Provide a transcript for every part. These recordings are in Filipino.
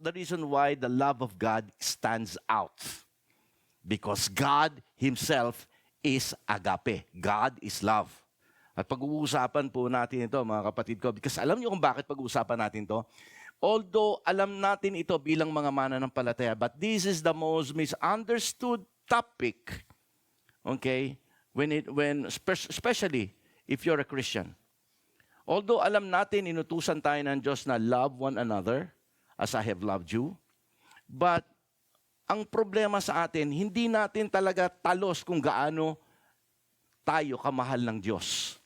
the reason why the love of God stands out. Because God Himself is agape. God is love. At pag-uusapan po natin ito, mga kapatid ko, because alam niyo kung bakit pag-uusapan natin ito? Although alam natin ito bilang mga mananampalataya, but this is the most misunderstood topic, okay, especially if you're a Christian. Although alam natin, inutusan tayo ng Diyos na love one another as I have loved you, but ang problema sa atin, hindi natin talaga talos kung gaano tayo kamahal ng Diyos.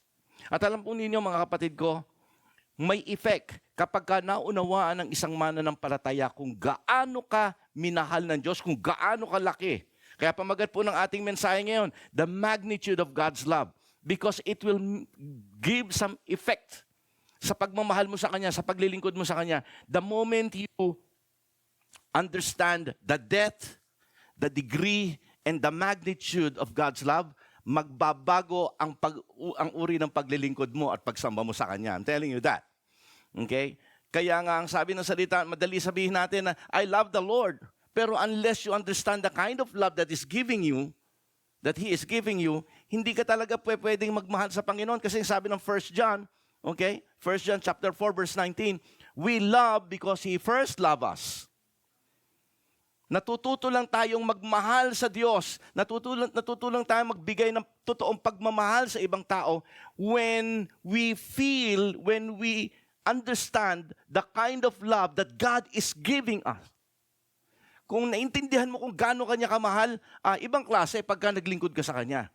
At alam po ninyo mga kapatid ko, may effect kapag ka naunawaan ng isang mananampalataya kung gaano ka minahal ng Diyos, kung gaano ka laki. Kaya pamagat po ng ating mensahe ngayon, the magnitude of God's love. Because it will give some effect sa pagmamahal mo sa Kanya, sa paglilingkod mo sa Kanya. The moment you understand the depth, the degree, and the magnitude of God's love, magbabago ang uri ng paglilingkod mo at pagsamba mo sa Kanya. I'm telling you that. Okay? Kaya nga ang sabi ng salita, madali sabihin natin na, I love the Lord. Pero unless you understand the kind of love that is giving you, that He is giving you, hindi ka talaga pwedeng magmahal sa Panginoon. Kasi sabi ng 1 John, okay? 1 John chapter 4, verse 19, we love because He first loved us. Natututo lang tayong magmahal sa Diyos. Natututo lang tayong magbigay ng totoong pagmamahal sa ibang tao when we feel, when we understand the kind of love that God is giving us. Kung naintindihan mo kung gaano Kanya kamahal, ibang klase pagka naglingkod ka sa Kanya.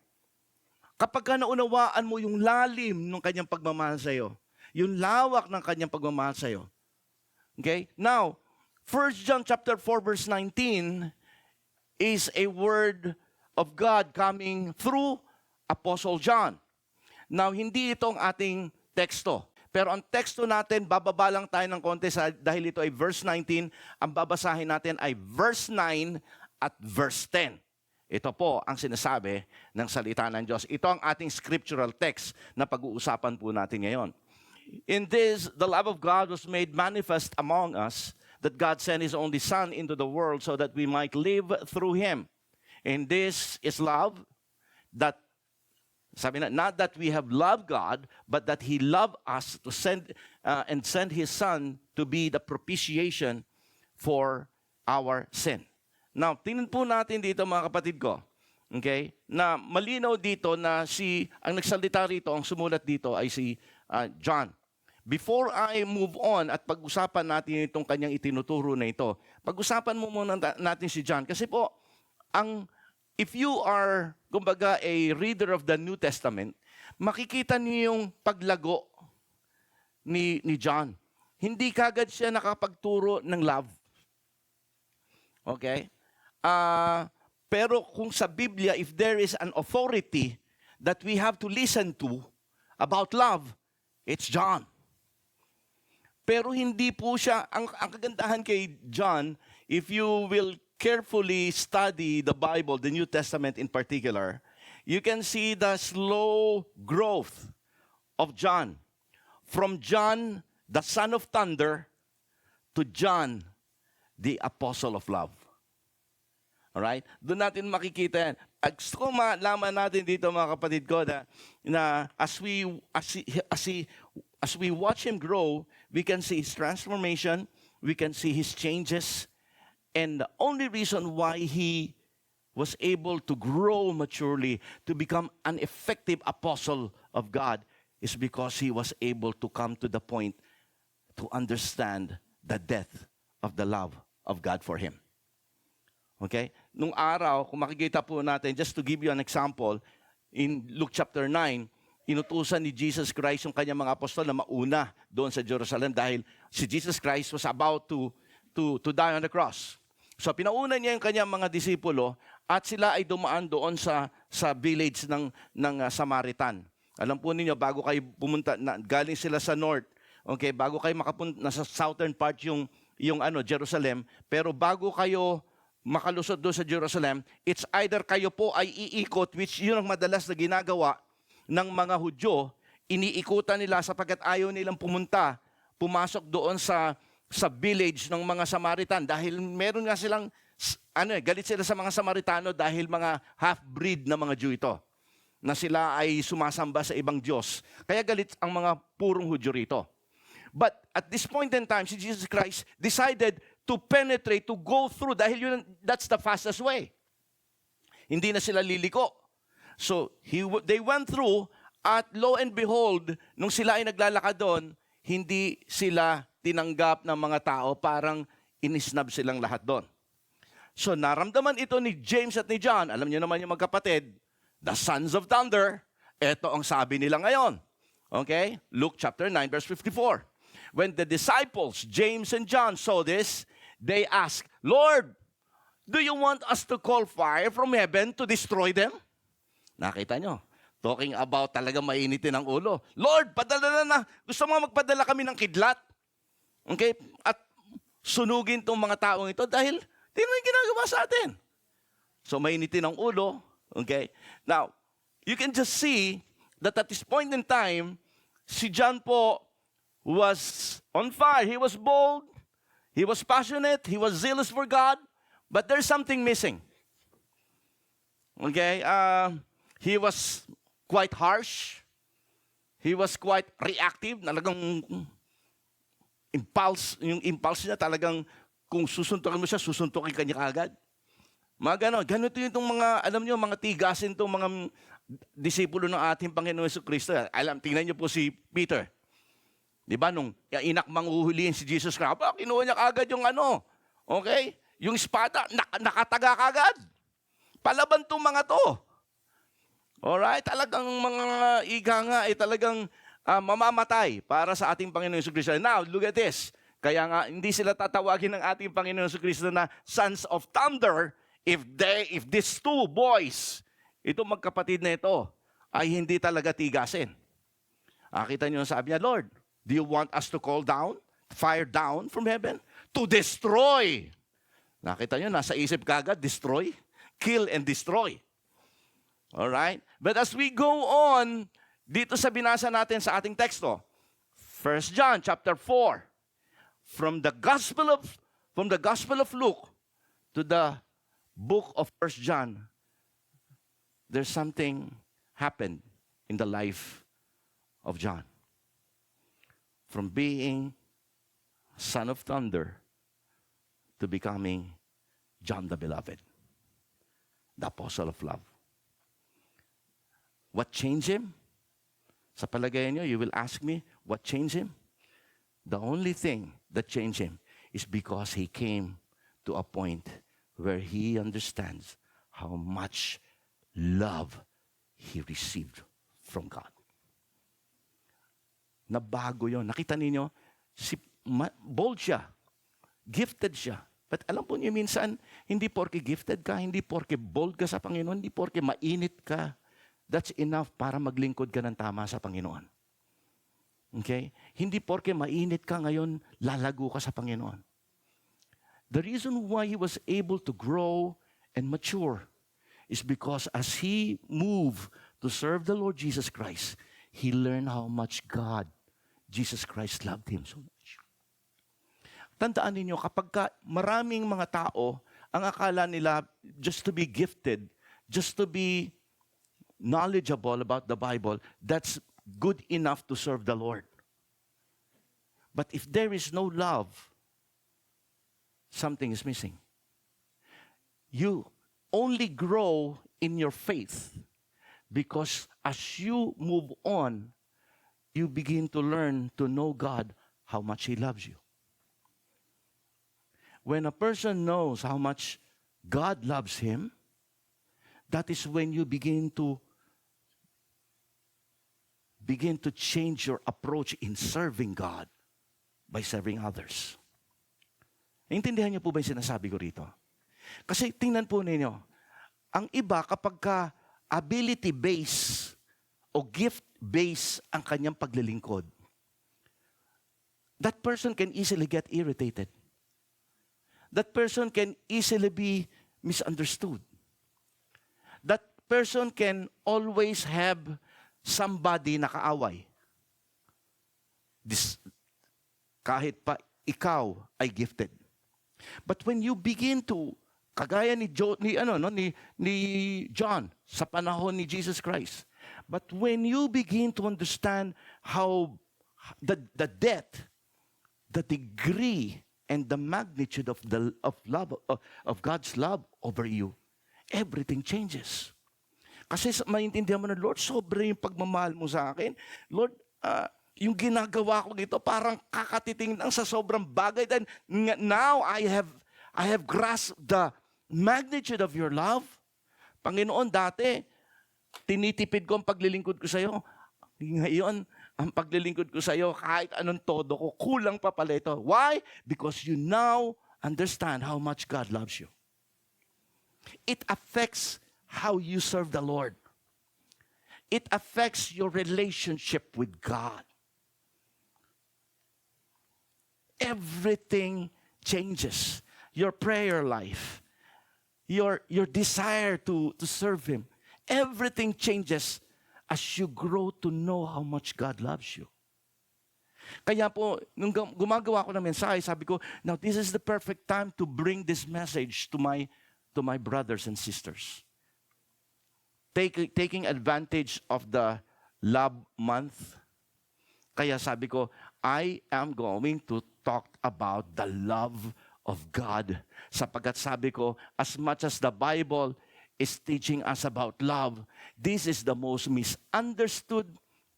Kapag ka naunawaan mo yung lalim ng Kanyang pagmamahal sa iyo, yung lawak ng Kanyang pagmamahal sa iyo. Okay? Now, 1 John chapter 4 verse 19 is a word of God coming through Apostle John. Now, hindi ito ang ating teksto. Pero ang teksto natin, bababa lang tayo ng konti dahil ito ay verse 19. Ang babasahin natin ay verse 9 at verse 10. Ito po ang sinasabi ng salita ng Diyos. Ito ang ating scriptural text na pag-uusapan po natin ngayon. In this, the love of God was made manifest among us, that God sent His only Son into the world so that we might live through Him. And this is love, that sabi na, not that we have loved God, but that He loved us to send His Son to be the propitiation for our sin. Now, tingnan po natin dito mga kapatid ko, okay, na malinaw dito na ang nagsalita rito, ang sumulat dito ay si John. Before I move on at pag-usapan natin itong kanyang itinuturo na ito, pag-usapan mo muna natin si John. Kasi po, if you are, kumbaga, a reader of the New Testament, makikita niyo yung paglago ni John. Hindi kagad siya nakapagturo ng love. Okay? Pero kung sa Biblia, if there is an authority that we have to listen to about love, it's John. Pero hindi po siya, ang kagandahan kay John, if you will carefully study the Bible, the New Testament in particular, you can see the slow growth of John. From John, the son of thunder, to John, the apostle of love. Alright? Doon natin makikita yan. Gusto ko malaman natin dito mga kapatid ko na as we watch him grow, we can see his transformation, we can see his changes, and the only reason why he was able to grow maturely, to become an effective apostle of God, is because he was able to come to the point to understand the depth of the love of God for him. Okay? Nung araw, kung makikita po natin, just to give you an example, in Luke chapter 9, inutusan ni Jesus Christ yung kanyang mga apostol na mauna doon sa Jerusalem dahil si Jesus Christ was about to die on the cross. So pinauna niya yung kanyang mga disipulo at sila ay dumaan doon sa village ng Samaritan. Alam po ninyo, bago kayo pumunta, galing sila sa north, okay, bago kayo makapunta, nasa southern part yung Jerusalem, pero bago kayo makalusot doon sa Jerusalem, it's either kayo po ay iikot, which yun ang madalas na ginagawa ng mga Hudyo, iniikutan nila sapagkat ayaw nilang pumasok doon sa sa village ng mga Samaritan dahil meron nga silang, galit sila sa mga Samaritano dahil mga half-breed na mga Jew ito, na sila ay sumasamba sa ibang Diyos. Kaya galit ang mga purong Hudyo rito. But at this point in time, si Jesus Christ decided to penetrate, to go through, dahil that's the fastest way. Hindi na sila liliko. So, they went through, at lo and behold, nung sila ay naglalakad doon, hindi sila tinanggap ng mga tao, parang inisnab silang lahat doon. So, naramdaman ito ni James at ni John. Alam niyo naman yung magkapatid, the sons of thunder. Ito ang sabi nila ngayon. Okay? Luke chapter 9, verse 54. When the disciples, James and John, saw this, they asked, Lord, do you want us to call fire from heaven to destroy them? Nakita nyo, talking about talaga mainitin ang ulo. Lord, padala na. Gusto mo magpadala kami ng kidlat? Okay? At sunugin tong mga taong ito dahil di naman ginagawa sa atin. So mainitin ang ulo. Okay? Now, you can just see that at this point in time, si John po was on fire. He was bold. He was passionate. He was zealous for God. But there's something missing. Okay? He was quite harsh. He was quite reactive. Talagang yung impulse niya talagang kung susuntukin mo siya, susuntukin ka niya kaagad. Mga ganon. Ganito yung mga, alam niyo, mga tigasin itong mga disipulo ng ating Panginoon Jesucristo. Tingnan niyo po si Peter. Di ba, nung inakmang uhulihin si Jesus Christ, kinuha niya kaagad yung okay? Yung espada, nakataga kaagad. Palaban itong mga to. Alright? Talagang mga iga nga ay talagang mamamatay para sa ating Panginoon Jesucristo. Now, look at this. Kaya nga, hindi sila tatawagin ng ating Panginoon Jesucristo na sons of thunder if these two boys, itong magkapatid na ito, ay hindi talaga tigasin. Kita niyo sabi niya, Lord, do you want us to call down, fire down from heaven? To destroy. Nakita nyo, nasa isip kagad, destroy, kill and destroy. Alright? But as we go on, dito sa binasa natin sa ating teksto, 1 John chapter 4, from the Gospel of Luke to the book of 1 John, there's something happened in the life of John. From being son of thunder to becoming John the Beloved, the apostle of love. What changed him? Sa palagay niyo, you will ask me, what changed him? The only thing that changed him is because he came to a point where he understands how much love he received from God. Nabago yun. Nakita ninyo, bold siya. Gifted siya. But alam po niyo minsan, hindi porke gifted ka, hindi porke bold ka sa Panginoon, hindi porke mainit ka, that's enough para maglingkod ka ng tama sa Panginoon. Okay? Hindi porke mainit ka ngayon, lalago ka sa Panginoon. The reason why he was able to grow and mature is because as he moved to serve the Lord Jesus Christ, he learned how much God, Jesus Christ, loved him so much. Tandaan ninyo, kapag maraming mga tao, ang akala nila just to be gifted, just to be knowledgeable about the Bible, that's good enough to serve the Lord. But if there is no love, something is missing. You only grow in your faith because as you move on, you begin to learn to know God, how much He loves you. When a person knows how much God loves him, that is when you begin to change your approach in serving God by serving others. Intindihan niyo po ba yung sinasabi ko rito? Kasi tingnan po ninyo, ang iba kapag ability-based o gift-based ang kanyang paglilingkod, that person can easily get irritated. That person can easily be misunderstood. That person can always have somebody na kaaway. Kahit pa ikaw ay gifted. But when you begin to, kagaya ni John sa panahon ni Jesus Christ, but when you begin to understand how the depth, the degree, and the magnitude of God's love over you, everything changes. Kasi maintindihan mo na, Lord, sobra yung pagmamahal mo sa akin. Lord, yung ginagawa ko ito, parang kakatiting lang sa sobrang bagay. Then now I have grasped the magnitude of your love. Panginoon, dati, tinitipid ko ang paglilingkod ko sa iyo. Ngayon, ang paglilingkod ko sa iyo, kahit anong todo ko, kulang pa pala ito. Why? Because you now understand how much God loves you. It affects how you serve the Lord. It affects your relationship with God. Everything changes. Your prayer life, your desire to serve Him, everything changes as you grow to know how much God loves you. Kaya po, nung gumagawa ko ng mensahe, sabi ko, now this is the perfect time to bring this message to my brothers and sisters. Taking advantage of the love month. Kaya sabi ko, I am going to talk about the love of God. Sapagkat sabi ko, as much as the Bible is teaching us about love, this is the most misunderstood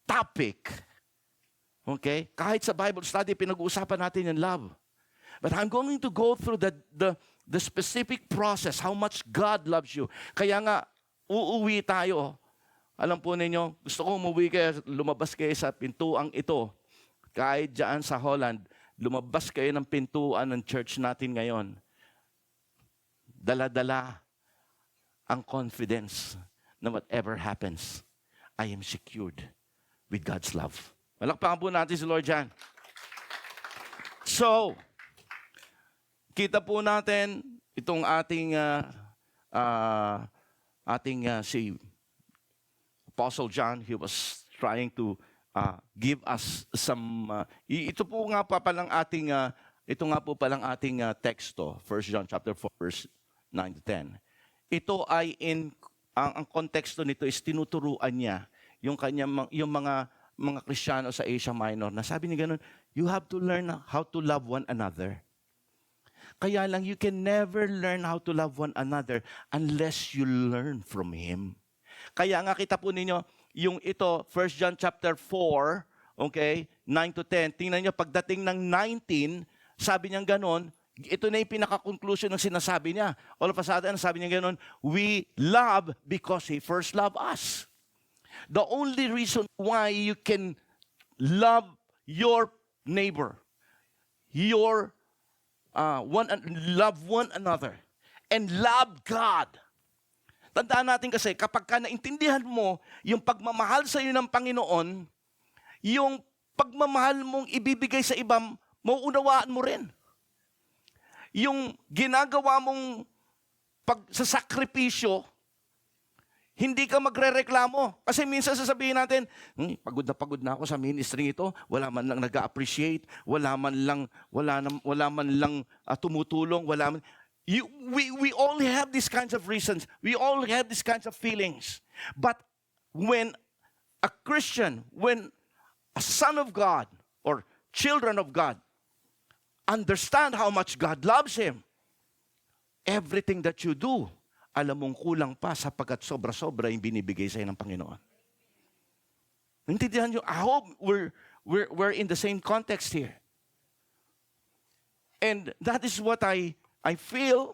topic. Okay? Kahit sa Bible study, pinag-uusapan natin yung love. But I'm going to go through the specific process, how much God loves you. Kaya nga, uuwi tayo. Alam po ninyo, gusto ko umuwi kayo, lumabas kayo sa pintuang ito. Kahit dyan sa Holland, lumabas kayo ng pintuan ng church natin ngayon. Dala-dala ang confidence na whatever happens, I am secured with God's love. Malakpakan po natin si Lord dyan. So, kita po natin itong ating si Apostle John. He was trying to give us some ito nga po palang ating teksto, 1 John chapter 4 verse 9 to 10. Ito ay ang konteksto nito is tinuturuan niya yung mga Kristiyano sa Asia Minor na sabi niya ganun, you have to learn how to love one another. Kaya lang, you can never learn how to love one another unless you learn from Him. Kaya nga kita po ninyo, yung ito, 1 John chapter 4, okay, 9 to 10, tingnan nyo, pagdating ng 19, sabi niya ganon, ito na yung pinaka-conclusion ng sinasabi niya. All of a sudden, sabi niya ganon, we love because He first loved us. The only reason why you can love your neighbor, love one another, and love God. Tandaan natin kasi, kapag ka naintindihan mo yung pagmamahal sa iyo ng Panginoon, yung pagmamahal mong ibibigay sa iba, mauunawaan mo rin. Yung ginagawa mong pagsasakripisyo, hindi ka magrereklamo. Kasi minsan sasabihin natin, pagod na ako sa ministry ito, wala man lang nag-appreciate, wala man lang tumutulong, we all have these kinds of reasons. We all have these kinds of feelings. But when a Christian, when a son of God or children of God understand how much God loves him, everything that you do, alam mong kulang pa sapagkat sobra-sobra yung binibigay sa'yo ng Panginoon. Naintindihan nyo? I hope we're in the same context here. And that is what I feel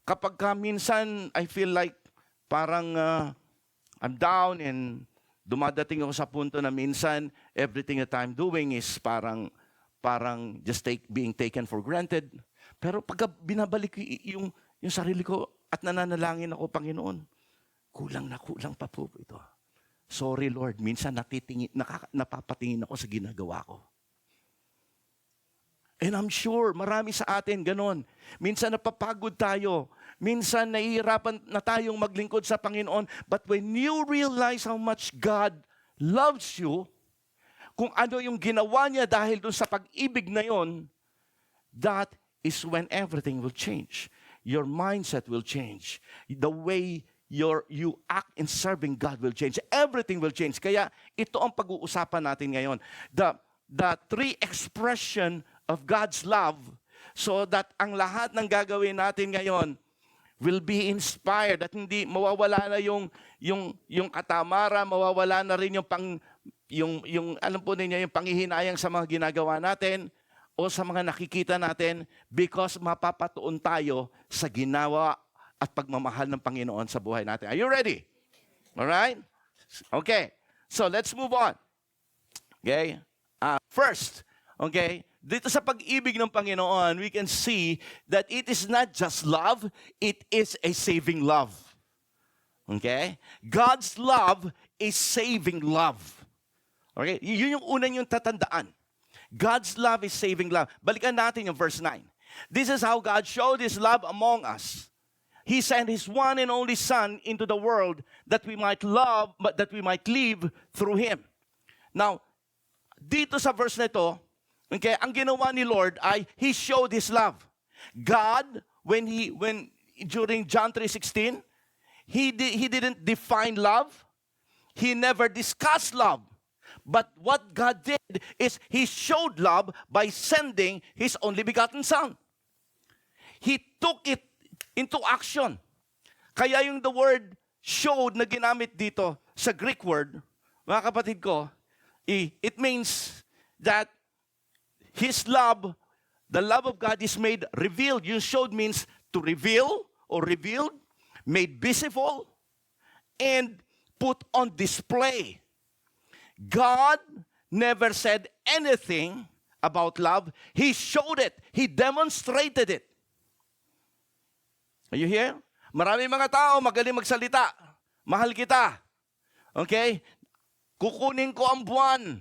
kapag minsan I feel like parang I'm down and dumadating ako sa punto na minsan everything that I'm doing is parang just being taken for granted. Pero pag binabalik yung sarili ko at nananalangin ako, Panginoon, kulang pa po ito. Sorry, Lord. Minsan napapatingin ako sa ginagawa ko. And I'm sure, marami sa atin ganon. Minsan napapagod tayo. Minsan nahihirapan na tayong maglingkod sa Panginoon. But when you realize how much God loves you, kung ano yung ginawa niya dahil dun sa pag-ibig na yon, that is when everything will change. Your mindset will change. The way you act in serving God will change. Everything will change. Kaya ito ang pag-uusapan natin ngayon. The three expression of God's love, so that ang lahat ng gagawin natin ngayon will be inspired at hindi mawawala na yung katamaran, mawawala na rin yung alam po ninyo, yung panghihinayang sa mga ginagawa natin o sa mga nakikita natin, because mapapatuon tayo sa ginawa at pagmamahal ng Panginoon sa buhay natin. Are you ready? All right? Okay. So let's move on. Okay? First, okay, dito sa pag-ibig ng Panginoon, we can see that it is not just love, it is a saving love. Okay? God's love is saving love. Okay? Yun yung una yung tatandaan. God's love is saving love. Balikan natin yung verse 9. This is how God showed His love among us. He sent His one and only Son into the world that we might love, but that we might live through Him. Now, dito sa verse na ito, okay, ang ginawa ni Lord ay He showed His love. God, when during John 3:16, He didn't define love. He never discussed love. But what God did is He showed love by sending His only begotten Son. He took it into action. Kaya yung the word showed na ginamit dito sa Greek word, mga kapatid ko, it means that His love, the love of God is made revealed. Yung showed means to reveal or revealed, made visible, and put on display. God never said anything about love. He showed it. He demonstrated it. Are you here? Maraming mga tao magaling magsalita. Mahal kita. Okay? Kukunin ko ang buwan.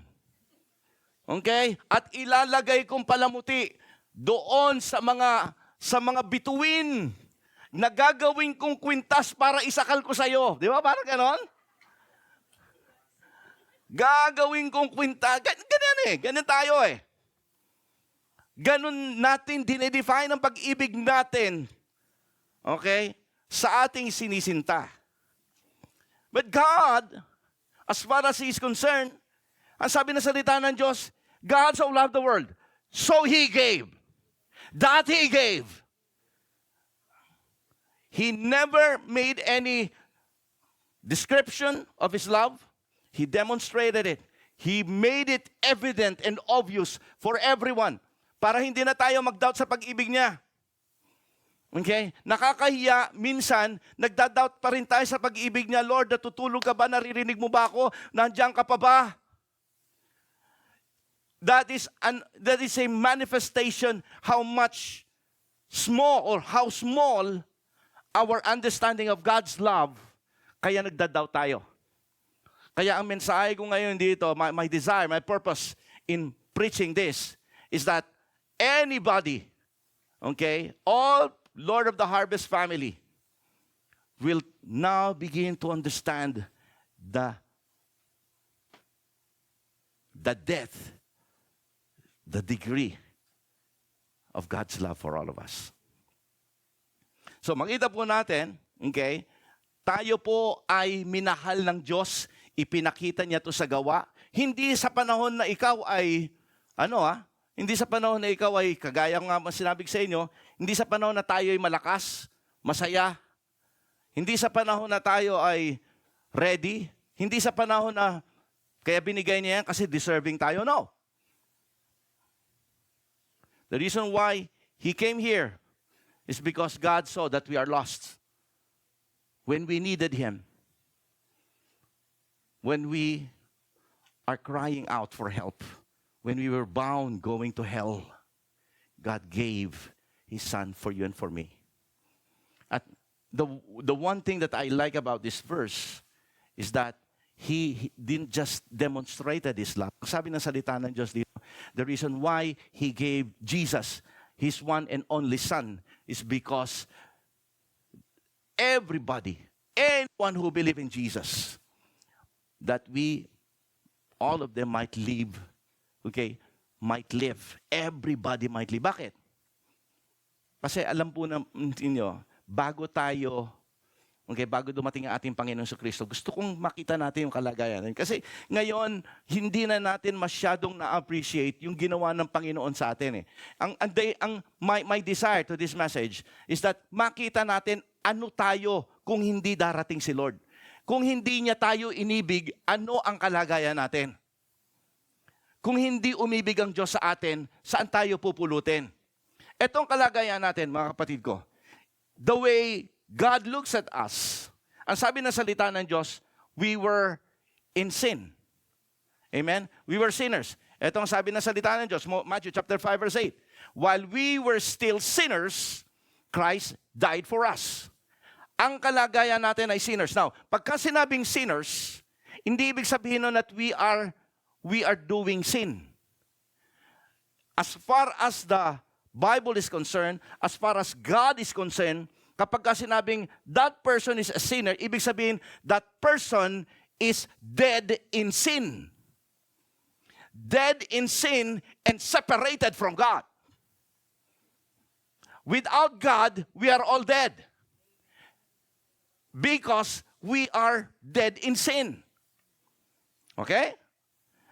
Okay? At ilalagay kong palamuti doon sa mga bituin na gagawin kong kwintas para isakal ko sa'yo. Di ba? Parang ganon? Gagawin kong kwintas. Ganyan eh. Ganyan tayo eh. Ganon natin dinedefine ang pag-ibig natin. Okay? Sa ating sinisinta. But God, as far as He is concerned, ang sabi na salita ng Diyos, God so loved the world, so He gave. That He gave. He never made any description of His love. He demonstrated it. He made it evident and obvious for everyone. Para hindi na tayo mag-doubt sa pag-ibig niya. Okay? Nakakahiya, minsan, nagda-doubt pa rin tayo sa pag-ibig niya. Lord, natutulog ka ba? Naririnig mo ba ako? Nandiyan ka pa ba? That is a manifestation how much small or how small our understanding of God's love, kaya nagda-doubt tayo. Kaya ang mensahe ko ngayon dito, my desire, my purpose in preaching this is that anybody, okay, all Lord of the Harvest family will now begin to understand the depth, the degree of God's love for all of us. So makita po natin, okay, tayo po ay minahal ng Diyos, ipinakita niya to sa gawa. Hindi sa panahon na ikaw ay, hindi sa panahon na ikaw ay, kagaya nga sinabi sa inyo, hindi sa panahon na tayo ay malakas, masaya. Hindi sa panahon na tayo ay ready. Hindi sa panahon na, kaya binigay niya yan kasi deserving tayo. No. The reason why He came here is because God saw that we are lost. When we needed Him. When we are crying out for help. When we were bound going to hell. God gave His Son for you and for me. At the one thing that I like about this verse is that He didn't just demonstrated His love. Sabi ng salita ng Diyos dito, the reason why He gave Jesus, His one and only Son, is because everybody, anyone who believes in Jesus, that we all of them might live. Okay? Might live. Everybody might live. Bakit? Kasi alam po ninyo, bago dumating ang ating Panginoon Kristo, gusto kong makita natin yung kalagayan. Kasi ngayon, hindi na natin masyadong na-appreciate yung ginawa ng Panginoon sa atin. My desire to this message is that makita natin ano tayo kung hindi darating si Lord. Kung hindi niya tayo inibig, ano ang kalagayan natin? Kung hindi umibig ang Diyos sa atin, saan tayo pupulutin? Etong kalagayan natin, mga kapatid ko, the way God looks at us, ang sabi ng salita ng Diyos, we were in sin. Amen? We were sinners. Ito ang sabi ng salita ng Diyos, Matthew chapter 5 verse 8. While we were still sinners, Christ died for us. Ang kalagayan natin ay sinners. Now, pagka sinabing sinners, hindi ibig sabihin nun that we are doing sin. As far as the Bible is concerned, as far as God is concerned, kapag sinabing that person is a sinner, ibig sabihin that person is dead in sin. Dead in sin and separated from God. Without God, we are all dead. Because we are dead in sin. Okay?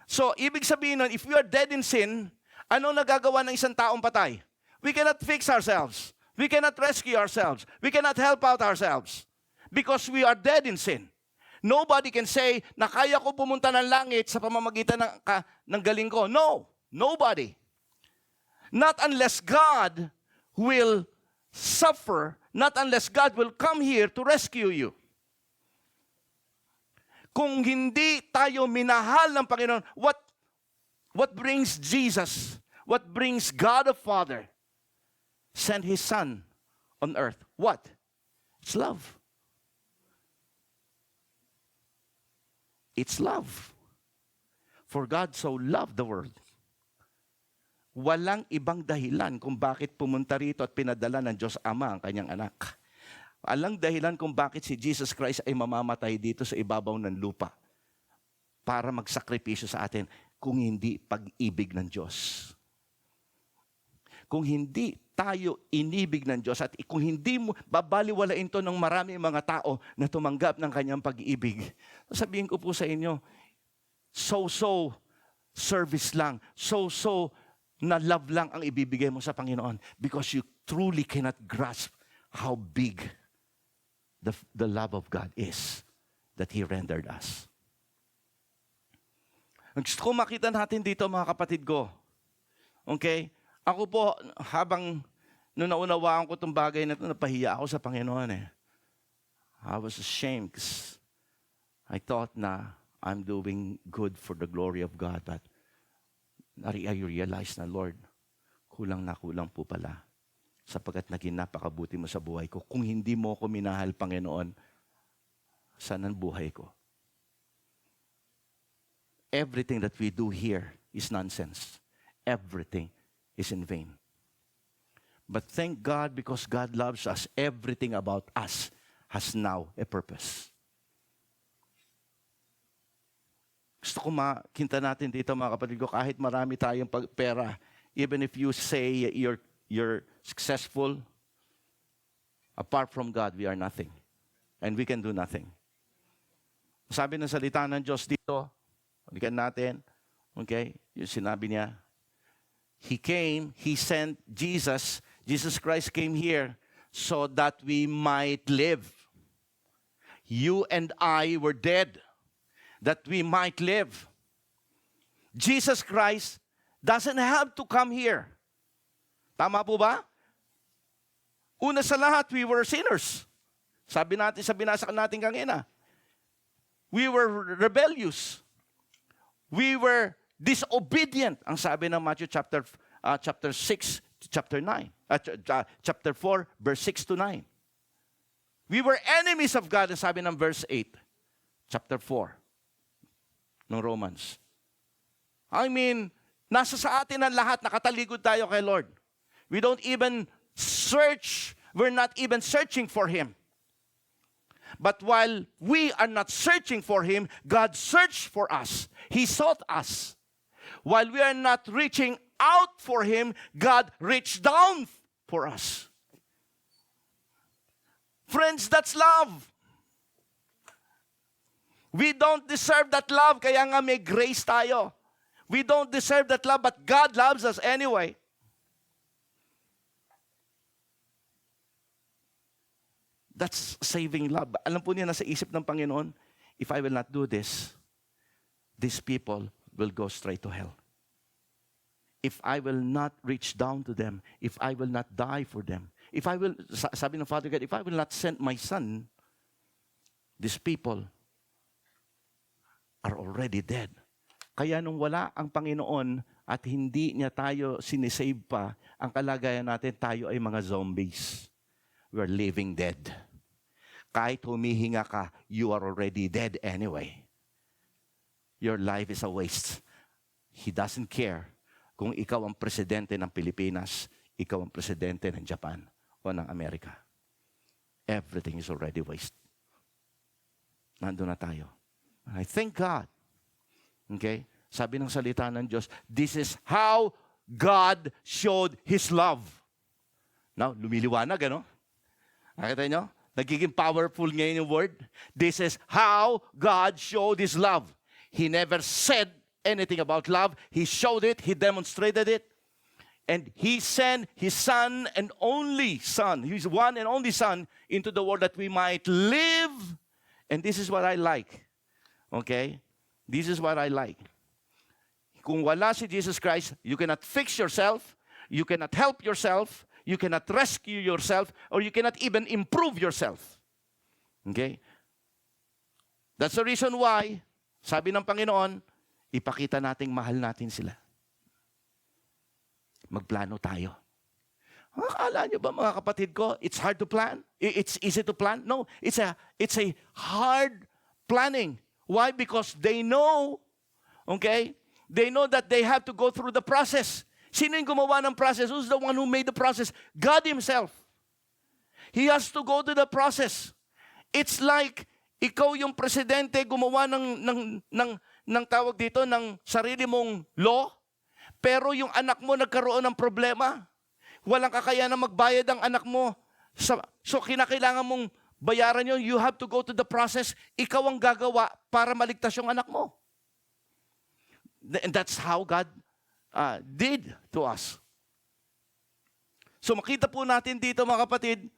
So, ibig sabihin nun, if we are dead in sin, ano nagagawa ng isang taong patay? We cannot fix ourselves. We cannot rescue ourselves. We cannot help out ourselves. Because we are dead in sin. Nobody can say na kaya ko pumunta ng langit sa pamamagitan ng galing ko. No. Nobody. Not unless God will suffer. Not unless God will come here to rescue you. Kung hindi tayo minahal ng Panginoon, what brings Jesus? What brings God the Father? Sent His Son on earth. What? It's love. It's love. For God so loved the world. Walang ibang dahilan kung bakit pumunta rito at pinadala ng Diyos Ama ang kanyang anak. Walang dahilan kung bakit si Jesus Christ ay mamamatay dito sa ibabaw ng lupa para magsakripisyo sa atin kung hindi pag-ibig ng Diyos. Kung hindi tayo inibig ng Diyos at kung hindi mo babaliwalain to ng marami mga tao na tumanggap ng kanyang pag-ibig, sabihin ko po sa inyo, so service lang, na love lang ang ibibigay mo sa Panginoon because you truly cannot grasp how big the love of God is that He rendered us. Gusto ko makita natin dito mga kapatid ko. Okay? Ako po, habang nung naunawaan ko itong bagay na ito, napahiya ako sa Panginoon eh. I was ashamed because I thought na I'm doing good for the glory of God. But I realized na, Lord, kulang po pala. Sapagkat naging napakabuti mo sa buhay ko. Kung hindi mo ako minahal, Panginoon, saan ang buhay ko? Everything that we do here is nonsense. Everything is in vain. But thank God, because God loves us, everything about us has now a purpose. Gusto ko makita natin dito mga kapatid ko, kahit marami tayong pera, even if you say you're successful, apart from God, we are nothing. And we can do nothing. Sabi ng salita ng Diyos dito, balikan natin, okay, yung sinabi niya, He sent Jesus Christ came here so that we might live. You and I were dead, that we might live. Jesus Christ doesn't have to come here. Tama po ba? Una sa lahat, we were sinners. Sabi natin sa binasa natin kanina. We were rebellious. We were disobedient, ang sabi ng Matthew chapter 6 to chapter 9. Chapter 4, verse 6 to 9. We were enemies of God, ang sabi ng verse 8. Chapter 4 ng Romans. I mean, nasa sa atin ang lahat, nakataligod tayo kay Lord. We don't even search, we're not even searching for Him. But while we are not searching for Him, God searched for us. He sought us. While we are not reaching out for Him, God reached down for us. Friends, that's love. We don't deserve that love, kaya nga may grace tayo. We don't deserve that love, but God loves us anyway. That's saving love. Alam po niya, nasa isip ng Panginoon, if I will not do this, these people will go straight to hell. If I will not reach down to them, if I will not die for them, if I will, sabi ng Father God, if I will not send my Son, these people are already dead. Kaya nung wala ang Panginoon at hindi niya tayo sinisave pa, ang kalagayan natin, tayo ay mga zombies. We are living dead. Kahit humihinga ka, you are already dead anyway. Your life is a waste. He doesn't care kung ikaw ang presidente ng Pilipinas, ikaw ang presidente ng Japan o ng Amerika. Everything is already waste. Nandun na tayo. I thank God. Okay? Sabi ng salita ng Diyos, this is how God showed His love. Now, lumiliwanag, ano? Nakita nyo? Nagiging powerful ngayon yung word. This is how God showed His love. He never said anything about love. He showed it. He demonstrated it. And He sent His Son and only Son, His one and only Son, into the world that we might live. And this is what I like. Okay? This is what I like. Kung wala si Jesus Christ, you cannot fix yourself, you cannot help yourself, you cannot rescue yourself, or you cannot even improve yourself. Okay? That's the reason why, sabi ng Panginoon, ipakita nating mahal natin sila. Magplano tayo. Akala nyo ba, mga kapatid ko, it's hard to plan? It's easy to plan? No, it's a hard planning. Why? Because they know, okay? They know that they have to go through the process. Sino yung gumawa ng process? Who's the one who made the process? God Himself. He has to go to the process. It's like ikaw yung presidente gumawa ng tawag dito, ng sarili mong law, pero yung anak mo nagkaroon ng problema. Walang kakayanan magbayad ang anak mo. So kinakailangan mong bayaran yun, you have to go to the process. Ikaw ang gagawa para maligtas yung anak mo. And that's how God did to us. So makita po natin dito, mga kapatid,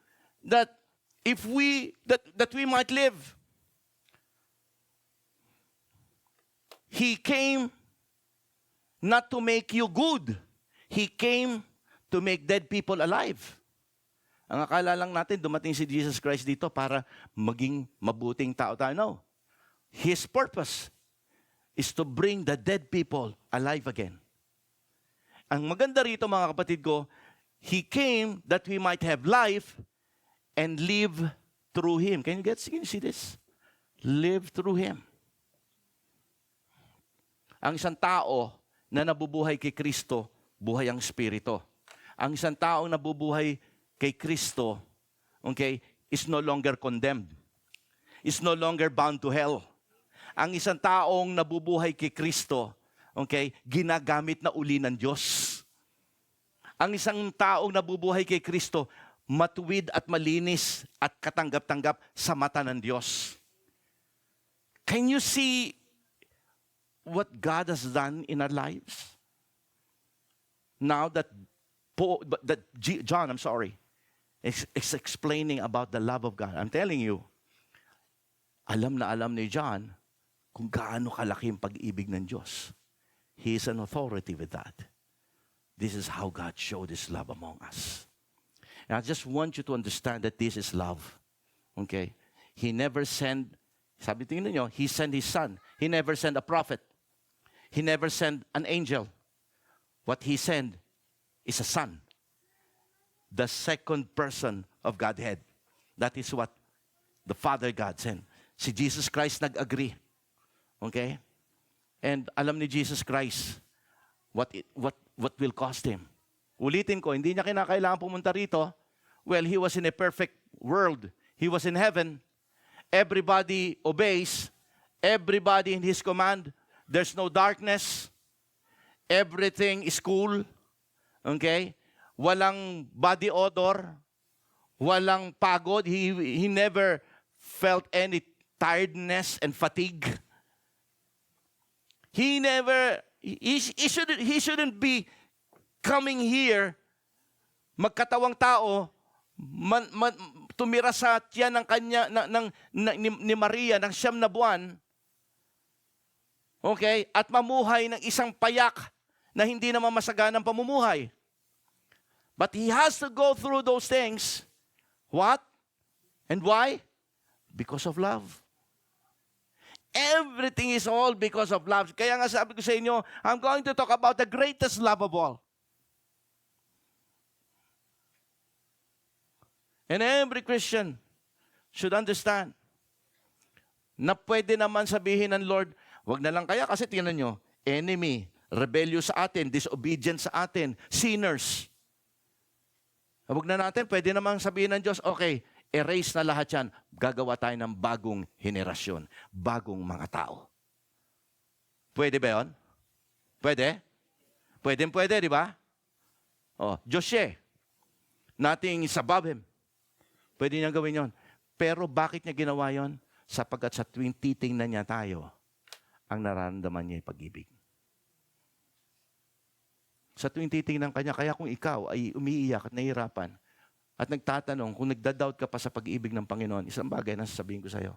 that if that we might live, He came not to make you good. He came to make dead people alive. Ang akala lang natin, dumating si Jesus Christ dito para maging mabuting tao tayo. No. His purpose is to bring the dead people alive again. Ang maganda rito, mga kapatid ko, He came that we might have life and live through Him. Can you see this? Live through Him. Ang isang tao na nabubuhay kay Kristo, buhay ang Espiritu. Ang isang taong nabubuhay kay Kristo, okay, is no longer condemned. Is no longer bound to hell. Ang isang taong nabubuhay kay Kristo, okay, ginagamit na uli ng Diyos. Ang isang taong nabubuhay kay Kristo, matuwid at malinis at katanggap-tanggap sa mata ng Diyos. Can you see what God has done in our lives? Now that John, is explaining about the love of God. I'm telling you, alam na alam ni John kung gaano kalaki ang pag-ibig ng Diyos. He is an authority with that. This is how God showed His love among us. And I just want you to understand that this is love. Okay? He never sent, sabi tingnan niyo, He sent His Son. He never sent a prophet. He never sent an angel. What He sent is a Son. The second person of Godhead. That is what the Father God sent. Si Jesus Christ nag-agree. Okay? And alam ni Jesus Christ what will cost Him. Ulitin ko, hindi niya kinakailangan pumunta rito. Well, He was in a perfect world. He was in heaven. everybody obeys, everybody in His command. There's no darkness. Everything is cool. Okay? Walang body odor. Walang pagod. He never felt any tiredness and fatigue. He shouldn't be coming here, magkatawang tao, tumira sa tiyan ng kanya, ni Maria ng 9 na buwan, okay, at mamuhay ng isang payak na hindi naman masaganang pamumuhay. But he has to go through those things. What? And why? Because of love. Everything is all because of love. Kaya nga sabi ko sa inyo, I'm going to talk about the greatest love of all. And every Christian should understand na pwede naman sabihin ng Lord, wag na lang kaya kasi tingnan nyo, enemy, rebellious sa atin, disobedient sa atin, sinners. Wag na natin, pwede naman sabihin ng Diyos, okay, erase na lahat yan. Gagawa tayo ng bagong henerasyon, bagong mga tao. Pwede ba yun? Pwede? Pwede, di ba? Oh, Joshua, nothing is above him. Pwede niya gawin yon. Pero bakit niya ginawa yon? Sapagkat sa tuwing titingnan niya tayo, ang nararamdaman niya ay pag-ibig. Sa tuwing titingnan kanya, kaya kung ikaw ay umiiyak at nahihirapan, at nagtatanong, kung nagda-doubt ka pa sa pag-ibig ng Panginoon, isang bagay na sasabihin ko sa iyo.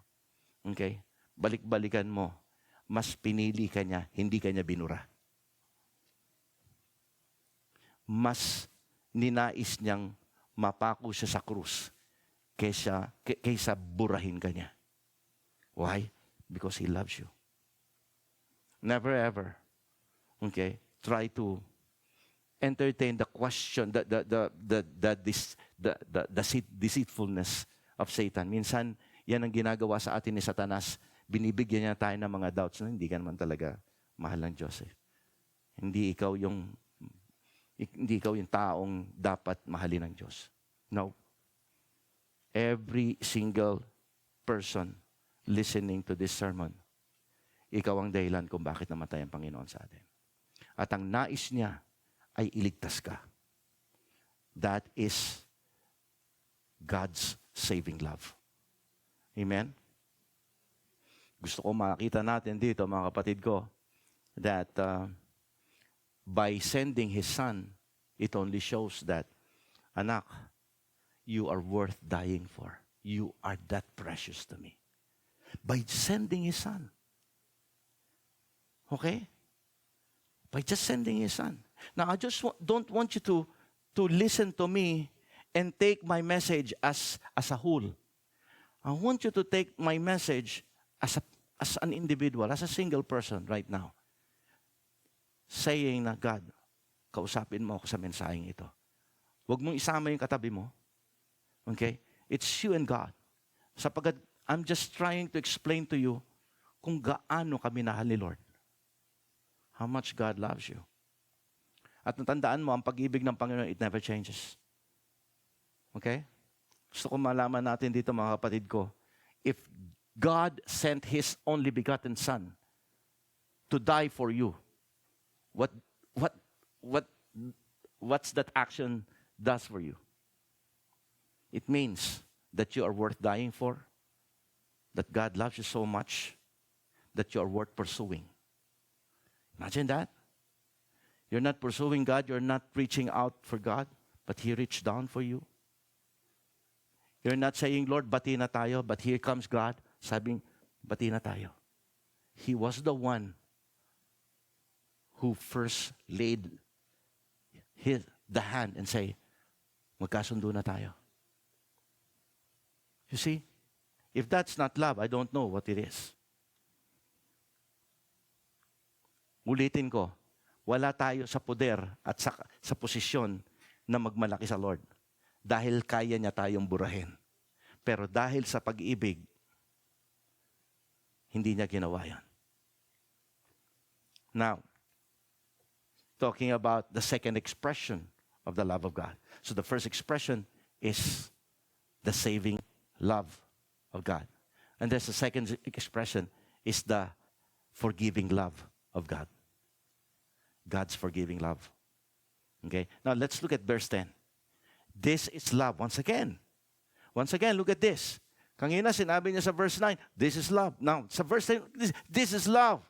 Okay? Balik-balikan mo. Mas pinili ka niya, hindi ka niya binura. Mas ninais niyang mapako siya sa krus kaysa burahin ka niya. Why? Because He loves you. Never ever, okay, try to entertain the question, the deceitfulness of Satan. Minsan, yan ang ginagawa sa atin ni Satanas. Binibigyan niya tayo ng mga doubts na hindi ka naman talaga mahal ng Diyos. Hindi ikaw yung taong dapat mahalin ng Diyos. No. Every single person listening to this sermon, ikaw ang dahilan kung bakit namatay ang Panginoon sa atin. At ang nais niya ay iligtas ka. That is God's saving love. Amen? Gusto ko makita natin dito, mga kapatid ko, that by sending His Son, it only shows that, anak, you are worth dying for. You are that precious to me. By sending His Son. Okay? By just sending His Son. Now, I just don't want you to listen to me and take my message as a whole. I want you to take my message as an individual, as a single person right now. Saying na, God, kausapin mo ako sa mensaheng ito. Huwag mong isama yung katabi mo. Okay? It's you and God. Sapagkat I'm just trying to explain to you kung gaano kami minahal ni Lord. How much God loves you. At natandaan mo, ang pag-ibig ng Panginoon, it never changes. Okay? Gusto ko malaman natin dito, mga kapatid ko, if God sent His only begotten Son to die for you, what's that action does for you? It means that you are worth dying for, that God loves you so much, that you are worth pursuing. Imagine that. You're not pursuing God, you're not reaching out for God, but He reached down for you. You're not saying, Lord, bati na tayo, but here comes God, sabing, bati na tayo. He was the one who first laid the hand and say, magkasundo na tayo. You see, if that's not love, I don't know what it is. Ulitin ko, wala tayo sa poder at sa posisyon na magmalaki sa Lord. Dahil kaya niya tayong burahin. Pero dahil sa pag-ibig, hindi niya ginawa yan. Now, talking about the second expression of the love of God. So the first expression is the saving love of God. And there's a second expression, is the forgiving love of God. God's forgiving love. Okay? Now, let's look at verse 10. This is love. Once again, look at this. Kanina, sinabi niya sa verse 9, this is love. Now, sa verse 10, this is love.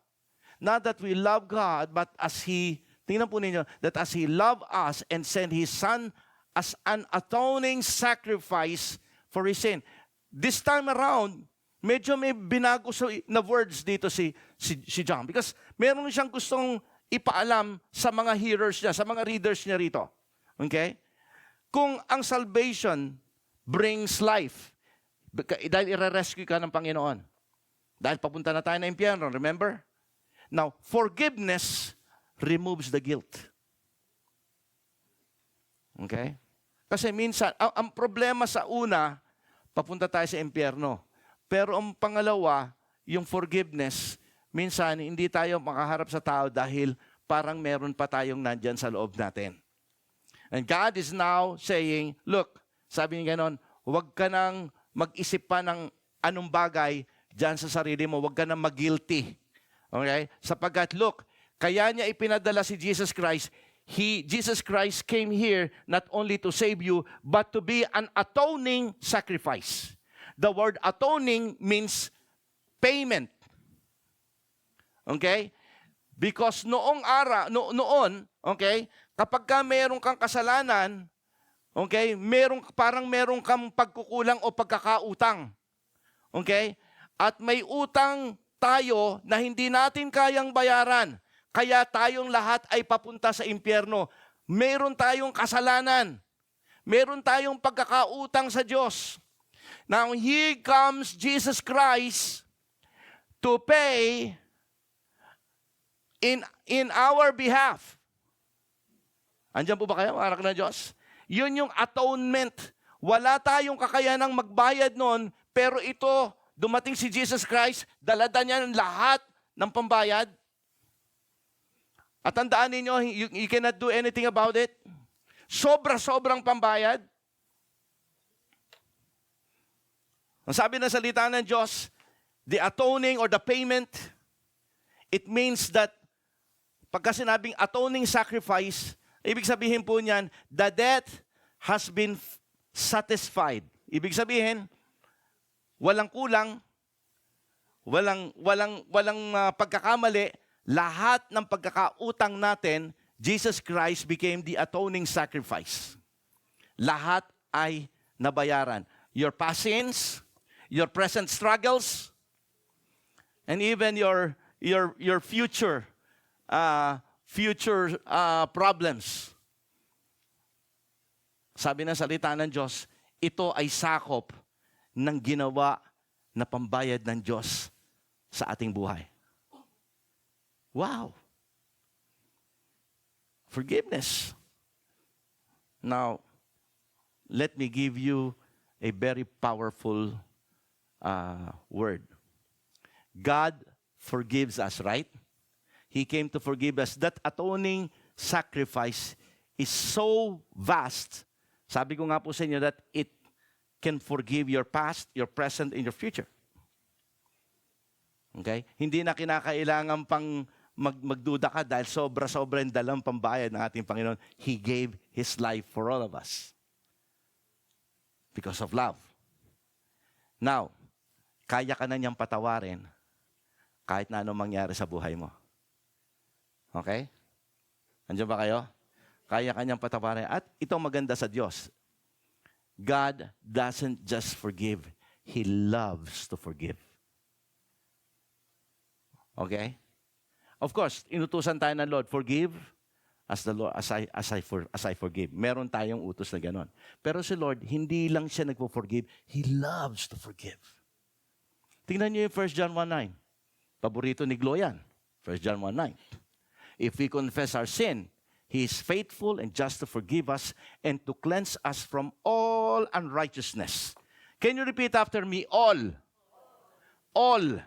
Not that we love God, but as He, tingnan po ninyo, that as He loved us and sent His Son as an atoning sacrifice for His sin. This time around, medyo may binago na words dito si John. Because meron siyang gustong ipaalam sa mga hearers niya, sa mga readers niya rito. Okay? Kung ang salvation brings life, dahil i-rescue ka ng Panginoon, dahil papunta na tayo na impyerno, remember? Now, forgiveness removes the guilt. Okay? Kasi minsan, ang problema sa una, papunta tayo sa impyerno. Pero ang pangalawa, yung forgiveness, minsan hindi tayo makaharap sa tao dahil parang meron pa tayong nandyan sa loob natin. And God is now saying, look, sabi niya ganon, huwag ka nang mag-isip pa ng anong bagay dyan sa sarili mo, huwag ka nang mag-guilty. Okay? Sapagkat, look, kaya niya ipinadala si Jesus Christ. Jesus Christ came here not only to save you, but to be an atoning sacrifice. The word atoning means payment. Okay? Because noong noon, okay, kapag ka meron kang kasalanan, okay, parang meron kang pagkukulang o pagkakautang. Okay? At may utang tayo na hindi natin kayang bayaran. Kaya tayong lahat ay papunta sa impyerno. Meron tayong kasalanan. Meron tayong pagkakautang sa Diyos. Now, here comes Jesus Christ to pay in our behalf. Andiyan po ba kayo, mga anak ng Diyos? Yun yung atonement. Wala tayong kakayanang magbayad nun, pero ito, dumating si Jesus Christ, dalada niya ng lahat ng pambayad. At tandaan ninyo, you cannot do anything about it. Sobra-sobrang pambayad. Ang sabi ng salita ng Diyos, the atoning or the payment, it means that pagka sinabing atoning sacrifice, ibig sabihin po niyan, the debt has been satisfied. Ibig sabihin, walang kulang, walang pagkakamali, lahat ng pagkakautang natin, Jesus Christ became the atoning sacrifice. Lahat ay nabayaran. Your past sins, your present struggles, and even your future problems. Sabi ng salita ng Diyos, ito ay sakop ng ginawa na pambayad ng Diyos sa ating buhay. Wow! Forgiveness. Now, let me give you a very powerful word. God forgives us, right? He came to forgive us. That atoning sacrifice is so vast. Sabi ko nga po sa inyo that it can forgive your past, your present, and your future. Okay? Hindi na kinakailangan pang magduda ka dahil sobra-sobra yung dalang pambayad ng ating Panginoon. He gave His life for all of us. Because of love. Now, kaya ka na niyang patawarin kahit na anong mangyari sa buhay mo. Okay? Andiyan ba kayo? Kaya ka niyang patawarin. At ito maganda sa Diyos. God doesn't just forgive. He loves to forgive. Okay? Of course, inutusan tayo ng Lord, forgive as the Lord as I forgive. Meron tayong utos na ganon. Pero si Lord, hindi lang siya nagpo-forgive, He loves to forgive. Tingnan niyo yung 1 John 1:9. Paborito ni Glo yan. 1 John 1:9. If we confess our sin, He is faithful and just to forgive us and to cleanse us from all unrighteousness. Can you repeat after me? All. All.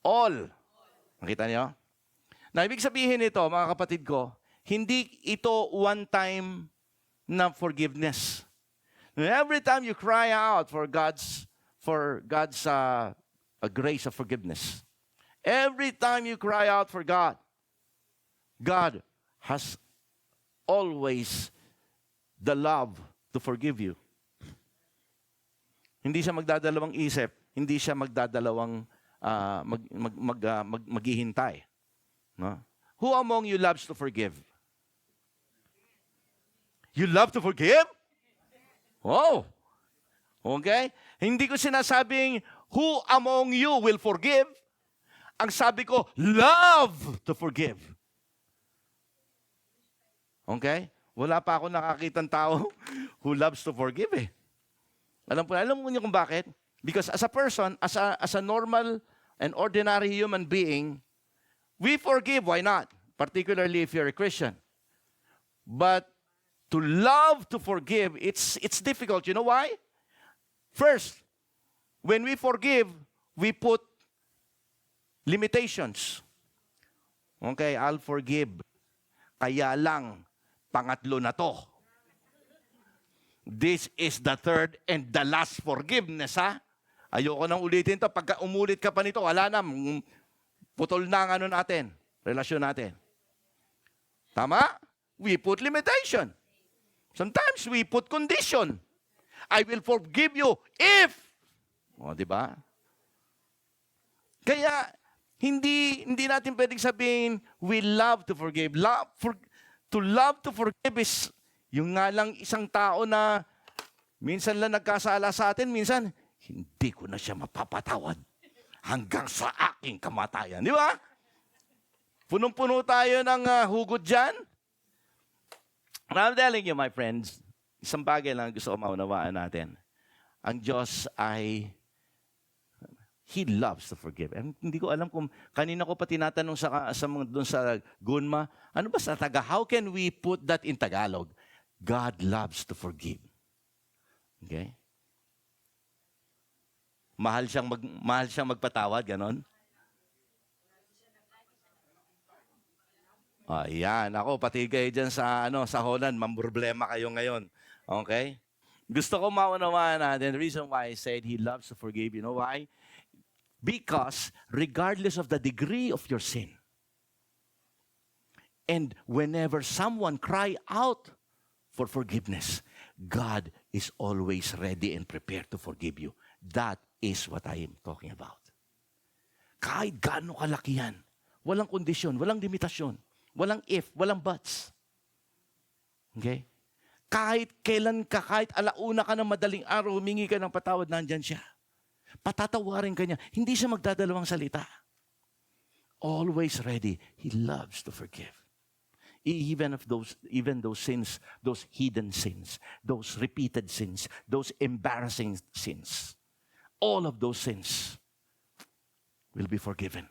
All. Nakita niyo? Na ibig sabihin nito, mga kapatid ko, hindi ito one-time na forgiveness. Every time you cry out for God's for God's a grace of forgiveness. Every time you cry out for God, God has always the love to forgive you. Hindi siya magdadalawang isip, hindi siya magdadalawang maghihintay. No? Who among you loves to forgive? You love to forgive? Oh. Okay? Hindi ko sinasabing who among you will forgive. Ang sabi ko, love to forgive. Okay? Wala pa ako nakakitang tao who loves to forgive eh. Alam mo niyo kung bakit? Because as a person, as a normal and ordinary human being, we forgive, why not? Particularly if you're a Christian. But to love to forgive, it's difficult. You know why? First, when we forgive, we put limitations. Okay, I'll forgive. Kaya lang, pangatlo na to. This is the third and the last forgiveness, ha? Ayoko nang ulitin to. Pagka umulit ka pa nito, wala na. Putol na ang natin, relasyon natin. Tama? We put limitation. Sometimes we put condition. I will forgive you if. O, di ba? Kaya, hindi natin pwedeng sabihin, we love to forgive. To love to forgive is, yung nga lang isang tao na minsan lang nagkasala sa atin, minsan, hindi ko na siya mapapatawad hanggang sa aking kamatayan. Di ba? Punong-puno tayo ng hugot dyan. And I'm telling you, my friends, isang bagay lang gusto ko maunawaan natin. Ang Diyos ay, He loves to forgive. And hindi ko alam kung kanina ko pa tinatanong doon sa Gunma, ano ba sa Taga? How can we put that in Tagalog? God loves to forgive. Okay? Mahal siyang magpatawad, ganon? Ayan, ako pati kayo dyan sa Holland, mamproblema kayo ngayon. Okay? Gusto ko maunawaan natin, the reason why I said He loves to forgive, you know why? Because regardless of the degree of your sin, and whenever someone cry out for forgiveness, God is always ready and prepared to forgive you. That is what I am talking about. Kahit gaano kalaki yan, walang kondisyon, walang limitasyon, walang if, walang buts. Okay? Kahit kailan ka, kahit alauna ka ng madaling araw, humingi ka ng patawad, nandyan siya. Patatawarin ka niya. Hindi siya magdadalawang salita. Always ready. He loves to forgive. Even those sins, those hidden sins, those repeated sins, those embarrassing sins, all of those sins will be forgiven.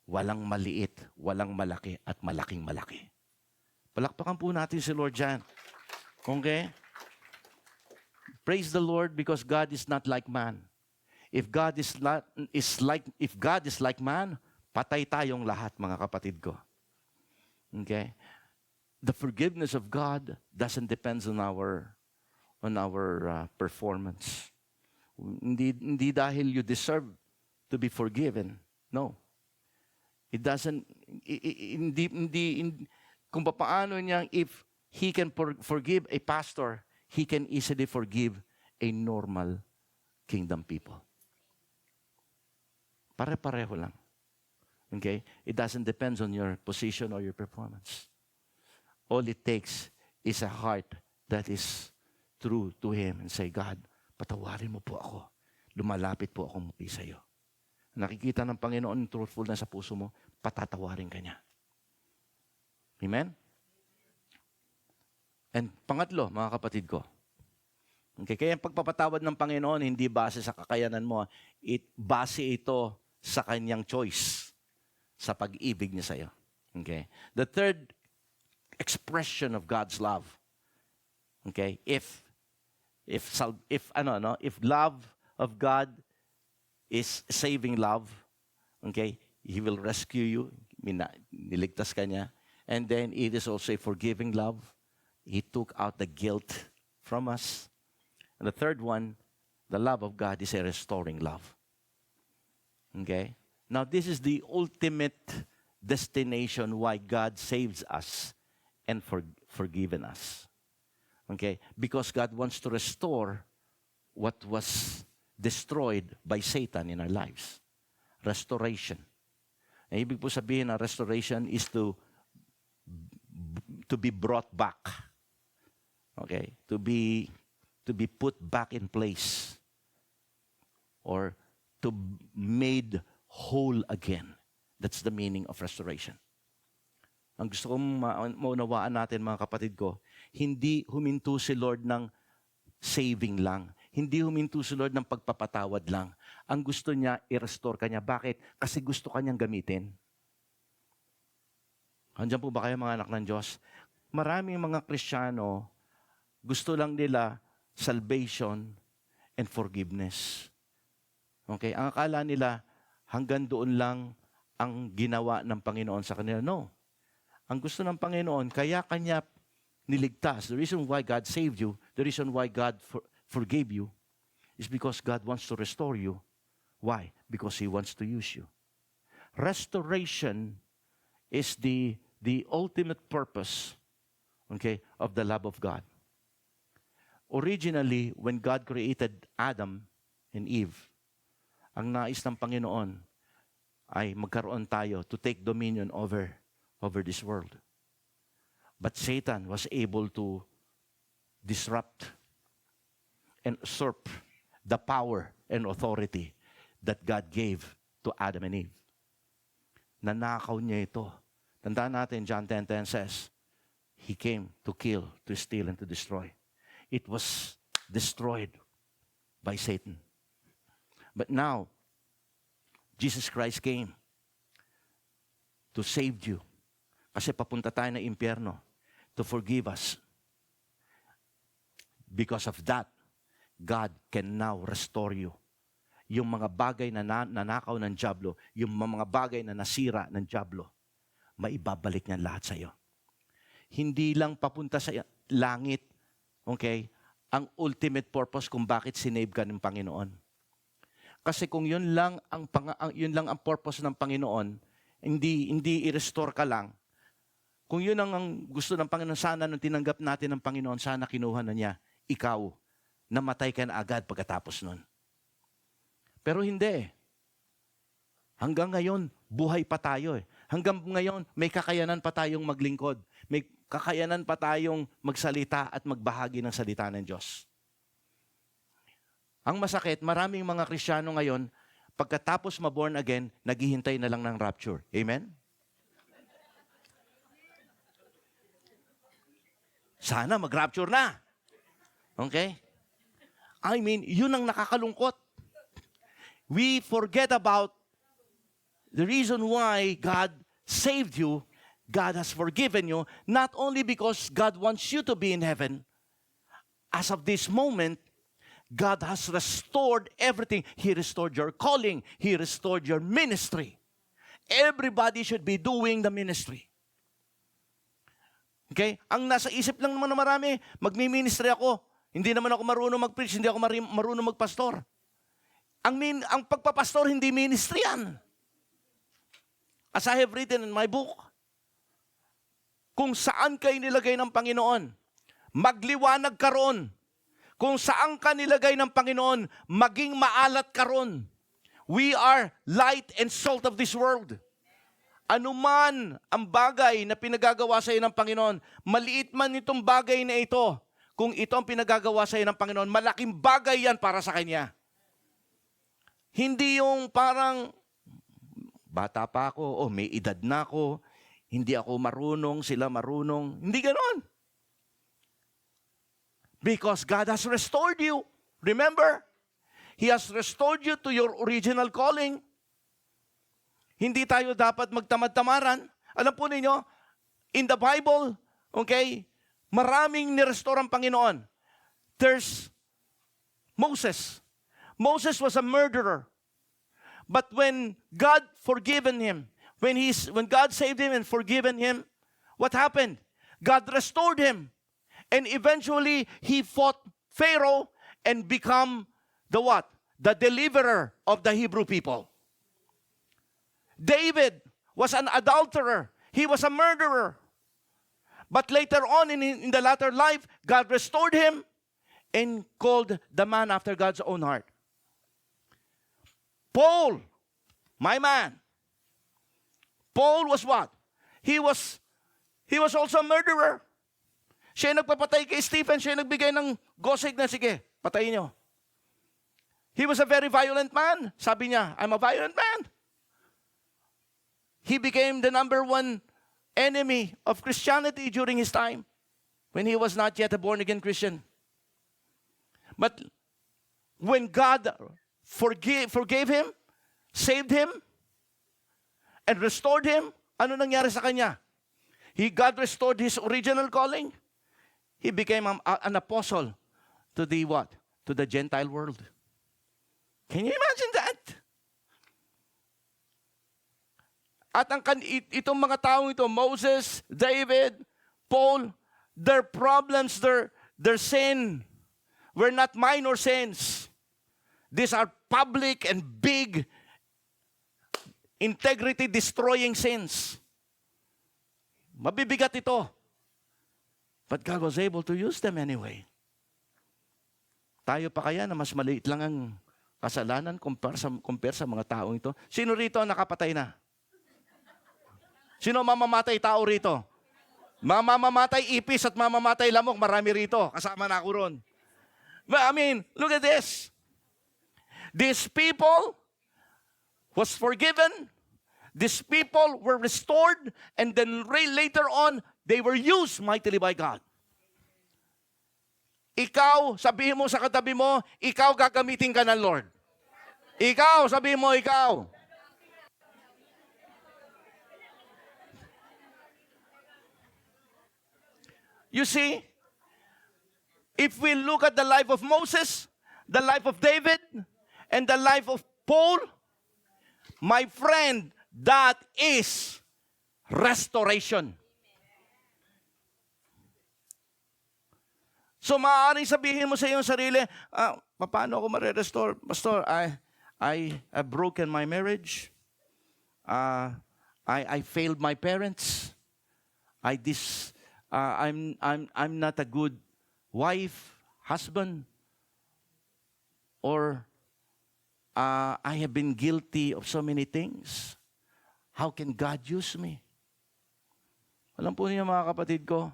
Walang maliit, walang malaki, at malaking malaki. Palakpakan po natin si Lord dyan. Okay? Praise the Lord because God is not like man. If God is like man, patay tayong lahat, mga kapatid ko. Okay? The forgiveness of God doesn't depend on our performance. Hindi dahil you deserve to be forgiven. No. It doesn't, kung paano niya, if He can forgive a pastor, He can easily forgive a normal kingdom people. Pare-pareho lang. Okay? It doesn't depend on your position or your performance. All it takes is a heart that is true to Him and say, God, patawarin mo po ako. Lumalapit po akong muli sa iyo. Nakikita ng Panginoon yung truthfulness sa puso mo, patatawarin ka niya. Amen? And pangatlo, mga kapatid ko, okay, kaya ang pagpapatawad ng Panginoon, hindi base sa kakayanan mo, base ito sa kanyang choice, sa pag-ibig niya sa iyo. Okay? The third expression of God's love, okay, if love of God is saving love, okay, He will rescue you, niligtas ka niya, and then it is also a forgiving love. He took out the guilt from us. And the third one, The love of God is a restoring love. Okay? Now, this is the ultimate destination why God saves us and forgiven us. Okay? Because God wants to restore what was destroyed by Satan in our lives. Restoration. Ibig po sabihin na restoration is to be brought back. Okay? To be put back in place. Or to made whole again. That's the meaning of restoration. Ang gusto kong maunawaan natin, mga kapatid ko, hindi huminto si Lord ng saving lang. Hindi huminto si Lord ng pagpapatawad lang. Ang gusto niya, i-restore ka niya. Bakit? Kasi gusto ka niyang gamitin. Andiyan po ba kayo, mga anak ng Diyos? Maraming mga Kristiyano, gusto lang nila salvation and forgiveness. Okay? Ang akala nila, hanggang doon lang ang ginawa ng Panginoon sa kanila. No. Ang gusto ng Panginoon, kaya Kanya niligtas. The reason why God saved you, the reason why God forgave you, is because God wants to restore you. Why? Because He wants to use you. Restoration is the ultimate purpose, okay, of the love of God. Originally, when God created Adam and Eve, ang nais ng Panginoon ay magkaroon tayo to take dominion over this world. But Satan was able to disrupt and usurp the power and authority that God gave to Adam and Eve. Nanakaw niya ito. Tandaan natin, John 10:10 says, He came to kill, to steal, and to destroy. It was destroyed by Satan. But now, Jesus Christ came to save you. Kasi papunta tayo ng impyerno to forgive us. Because of that, God can now restore you. Yung mga bagay na nanakaw ng dyablo, yung mga bagay na nasira ng dyablo, maibabalik niya lahat sa iyo. Hindi lang papunta sa langit, okay, ang ultimate purpose kung bakit sinave ka ng Panginoon. Kasi kung yun lang ang purpose ng Panginoon, hindi i-restore ka lang. Kung yun ang gusto ng Panginoon, sana nung tinanggap natin ng Panginoon, sana kinuha na niya, ikaw, namatay ka na agad pagkatapos nun. Pero hindi. Hanggang ngayon, buhay pa tayo eh. Hanggang ngayon, may kakayanan pa tayong maglingkod. May kakayanan pa tayong magsalita at magbahagi ng salita ng Diyos. Ang masakit, maraming mga Kristiyano ngayon, pagkatapos ma-born again, naghihintay na lang ng rapture. Amen? Sana mag-rapture na. Okay? I mean, yun ang nakakalungkot. We forget about the reason why God saved you, God has forgiven you, not only because God wants you to be in heaven. As of this moment, God has restored everything. He restored your calling. He restored your ministry. Everybody should be doing the ministry. Okay? Ang nasa isip lang naman na marami, magmi-ministry ako. Hindi naman ako marunong mag-preach, hindi ako marunong mag-pastor. Ang pagpapastor, hindi ministry yan. As I have written in my book, kung saan kayo nilagay ng Panginoon, magliwanag ka ron. Kung saan ka nilagay ng Panginoon, maging maalat ka ron. We are light and salt of this world. Ano man ang bagay na pinagagawa sa iyo ng Panginoon, maliit man itong bagay na ito, kung ito ang pinagagawa sa iyo ng Panginoon, malaking bagay yan para sa Kanya. Hindi yung parang, bata pa ako, may edad na ako, hindi ako marunong, sila marunong. Hindi ganon. Because God has restored you. Remember? He has restored you to your original calling. Hindi tayo dapat magtamad-tamaran. Alam po ninyo, in the Bible, okay, maraming nirestore ang Panginoon. There's Moses. Moses was a murderer. But when God forgiven him, when God saved him and forgiven him, what happened? God restored him. And eventually, he fought Pharaoh and become the what? The deliverer of the Hebrew people. David was an adulterer. He was a murderer. But later on in the latter life, God restored him and called the man after God's own heart. Paul, my man. Paul was what? He was also a murderer. Siya nagpapatay kay Stephen. Siya nagbigay ng gosig na, sige, patayin niyo. He was a very violent man. Sabi niya, I'm a violent man. He became the number one enemy of Christianity during his time when he was not yet a born-again Christian. But when God forgave him, saved him, and restored him, ano nangyari sa kanya? God restored his original calling. He became an apostle to the what? To the Gentile world. Can you imagine that? At itong mga taong ito, Moses, David, Paul, their problems, their sin were not minor sins. These are public and big, integrity-destroying sins. Mabibigat ito. But God was able to use them anyway. Tayo pa kaya na mas maliit lang ang kasalanan compare sa mga taong ito? Sino rito ang nakapatay na? Sino mamamatay tao rito? Mamamatay ipis at mamamatay lamok, marami rito. Kasama na ako ron. But I mean, look at this. These people was forgiven. These people were restored. And then later on, they were used mightily by God. Ikaw, sabihin mo sa katabi mo, ikaw gagamitin ka ng Lord. Ikaw, sabihin mo, ikaw. You see, if we look at the life of Moses, the life of David, and the life of Paul, my friend, that is restoration. So maaaring sabihin mo sa iyong sarili, paano ako ma-restore? Pastor, I have broken my marriage. I failed my parents. I'm not a good wife, husband, or I have been guilty of so many things. How can God use me? Alam po niyo mga kapatid ko,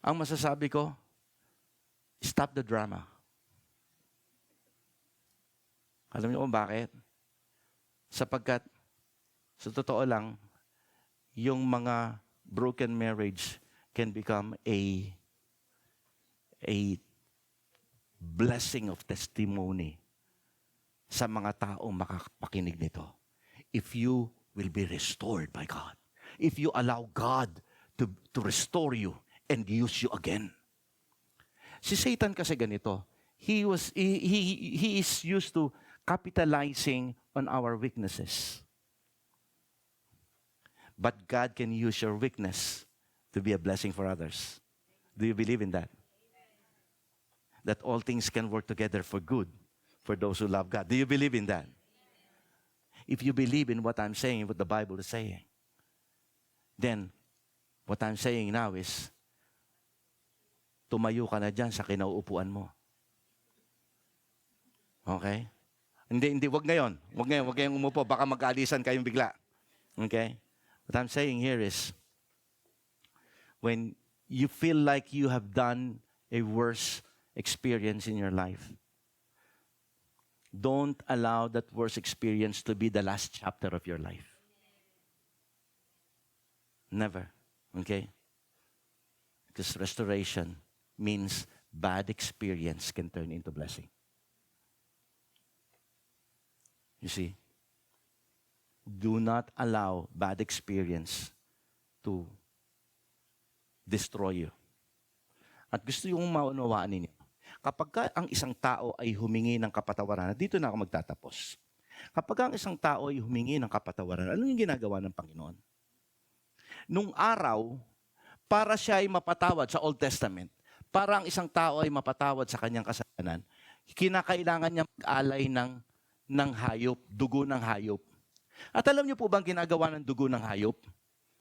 ang masasabi ko, stop the drama. Alam niyo kung bakit? Sapagkat, sa totoo lang, yung mga broken marriage can become a blessing of testimony sa mga taong makakapakinig nito. If you will be restored by God. If you allow God to restore you and use you again. Si Satan kasi ganito. He is used to capitalizing on our weaknesses. But God can use your weakness to be a blessing for others. Do you believe in that? That all things can work together for good for those who love God. Do you believe in that? If you believe in what I'm saying, what the Bible is saying, then what I'm saying now is, tumayo ka na dyan sa kinauupuan mo. Okay? Hindi, wag ngayon. Wag ngayong umupo. Baka mag-alisan kayong bigla. Okay? What I'm saying here is, when you feel like you have done a worse experience in your life, don't allow that worst experience to be the last chapter of your life. Never. Okay? Because restoration means bad experience can turn into blessing. You see? Do not allow bad experience to destroy you. At gusto yung maunawaan ninyo, kapag ang isang tao ay humingi ng kapatawaran, dito na ako magtatapos. Kapag ang isang tao ay humingi ng kapatawaran, ano yung ginagawa ng Panginoon? Nung araw, para siya ay mapatawad sa Old Testament, para ang isang tao ay mapatawad sa kanyang kasalanan, kinakailangan niya mag-alay ng hayop, dugo ng hayop. At alam niyo po bang ginagawa ng dugo ng hayop?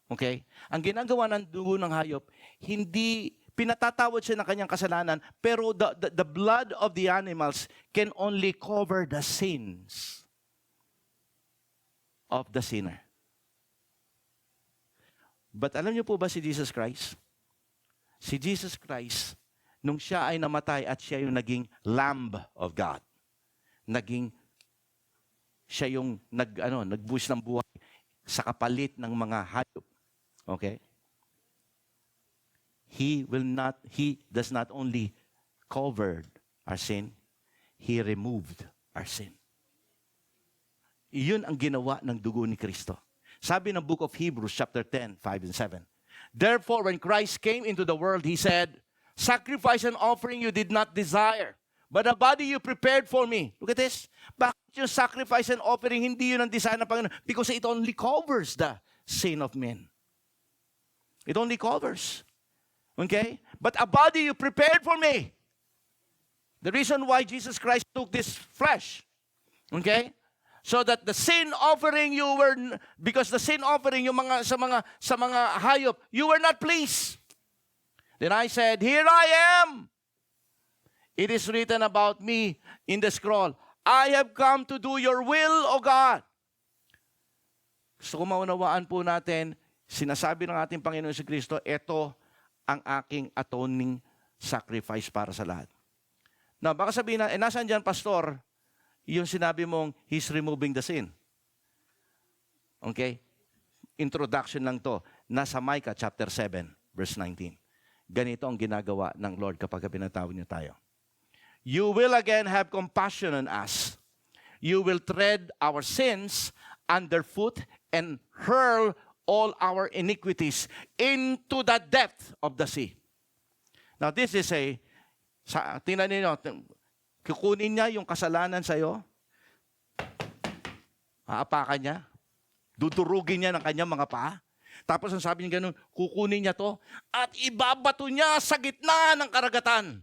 Okay? Ang ginagawa ng dugo ng hayop, hindi pinatatawad siya ng kanyang kasalanan, pero the blood of the animals can only cover the sins of the sinner. But alam niyo po ba si Jesus Christ? Si Jesus Christ, nung siya ay namatay at siya yung naging Lamb of God, siya yung nagbuhos ng buhay sa kapalit ng mga hayop. Okay? He does not only cover our sin, He removed our sin. Iyon ang ginawa ng dugo ni Kristo. Sabi ng book of Hebrews, chapter 10, 5 and 7. Therefore, when Christ came into the world, He said, sacrifice and offering you did not desire, but a body you prepared for me. Look at this. Bakit yung sacrifice and offering, hindi yun ang desire ng Panginoon? Because it only covers the sin of men. It only covers. Okay? But a body you prepared for me. The reason why Jesus Christ took this flesh. Okay? So that the sin offering because the sin offering yung sa mga hayop, you were not pleased. Then I said, here I am. It is written about me in the scroll. I have come to do your will, O God. So kung maunawaan po natin, sinasabi ng ating Panginoon si Kristo, ito ang aking atoning sacrifice para sa lahat. Now, baka sabihin na, nasaan dyan, Pastor, yung sinabi mong, He's removing the sin. Okay? Introduction lang to. Nasa Micah chapter 7, verse 19. Ganito ang ginagawa ng Lord kapag pinatawag niyo tayo. You will again have compassion on us. You will tread our sins underfoot and hurl all our iniquities into the depth of the sea. Now this is tingnan niyo, kukunin niya yung kasalanan sa'yo, aapakan niya, dudurugin niya ng kanyang mga paa, tapos ang sabi niya ganun, kukunin niya to, at ibabato niya sa gitna ng karagatan.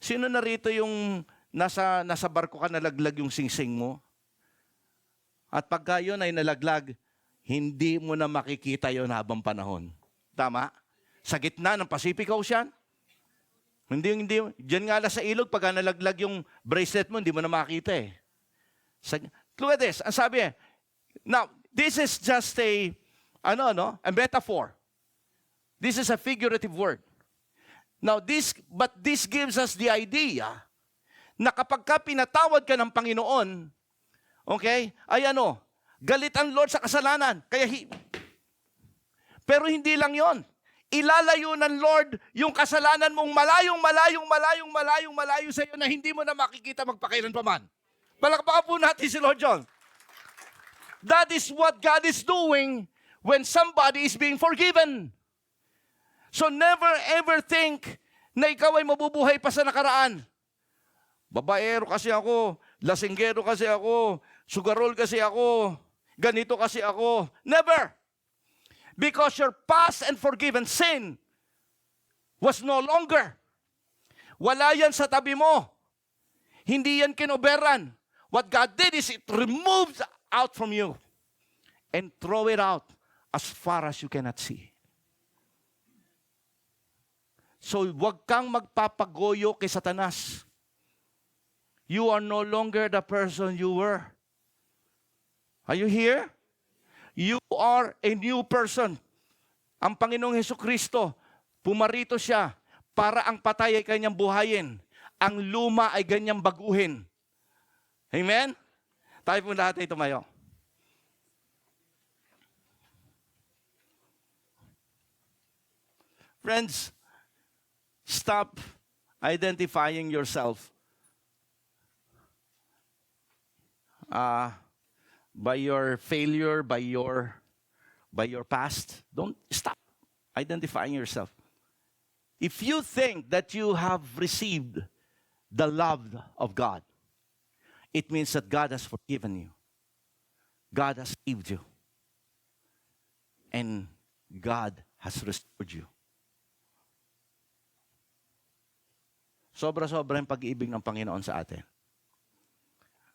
Sino narito yung nasa barko ka nalaglag yung singsing mo? At pagka yun ay nalaglag, hindi mo na makikita yon habang panahon. Tama? Sa gitna ng Pacific Ocean. Hindi. Diyan nga lang sa ilog, pagka nalaglag yung bracelet mo, hindi mo na makita eh. Look at this. Ang sabi now, this is just a metaphor. This is a figurative word. Now, this gives us the idea na kapag ka pinatawad ka ng Panginoon, okay, ay galit ang Lord sa kasalanan. Pero hindi lang yon. Ilalayo ng Lord yung kasalanan mong malayo sa iyo na hindi mo na makikita magpakailanpaman. Palakpakan po natin si Lord John. That is what God is doing when somebody is being forgiven. So never ever think na ikaw ay mabubuhay pa sa nakaraan. Babaero kasi ako, lasinggero kasi ako, sugarol kasi ako, ganito kasi ako. Never! Because your past and forgiven sin was no longer. Wala yan sa tabi mo. Hindi yan kinoberan. What God did is it removed out from you and throw it out as far as you cannot see. So wag kang magpapagoyo kay Satanas. You are no longer the person you were. Are you here? You are a new person. Ang Panginoong Hesukristo, pumarito siya para ang patay ay kanyang buhayin. Ang luma ay ganyang baguhin. Amen? Tayo po lahat ay tumayo. Friends, stop identifying yourself by your failure, by your past. Don't stop identifying yourself. If you think that you have received the love of God, it means that God has forgiven you. God has saved you. And God has restored you. Sobra-sobra yung pag-ibig ng Panginoon sa atin.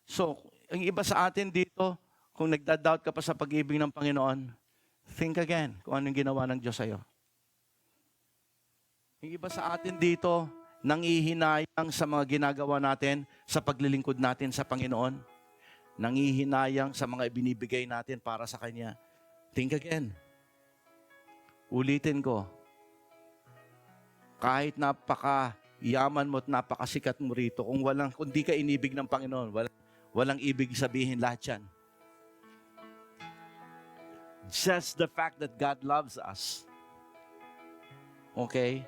So, ang iba sa atin dito, kung nagda-doubt ka pa sa pag-ibig ng Panginoon, think again kung anong ginawa ng Diyos sa'yo. Yung iba sa atin dito, nanghihinayang sa mga ginagawa natin, sa paglilingkod natin sa Panginoon. Nanghihinayang sa mga ibinibigay natin para sa Kanya. Think again. Ulitin ko. Kahit napaka-yaman mo at napakasikat mo rito, kung di ka inibig ng Panginoon, walang ibig sabihin lahat yan. Just the fact that God loves us. Okay?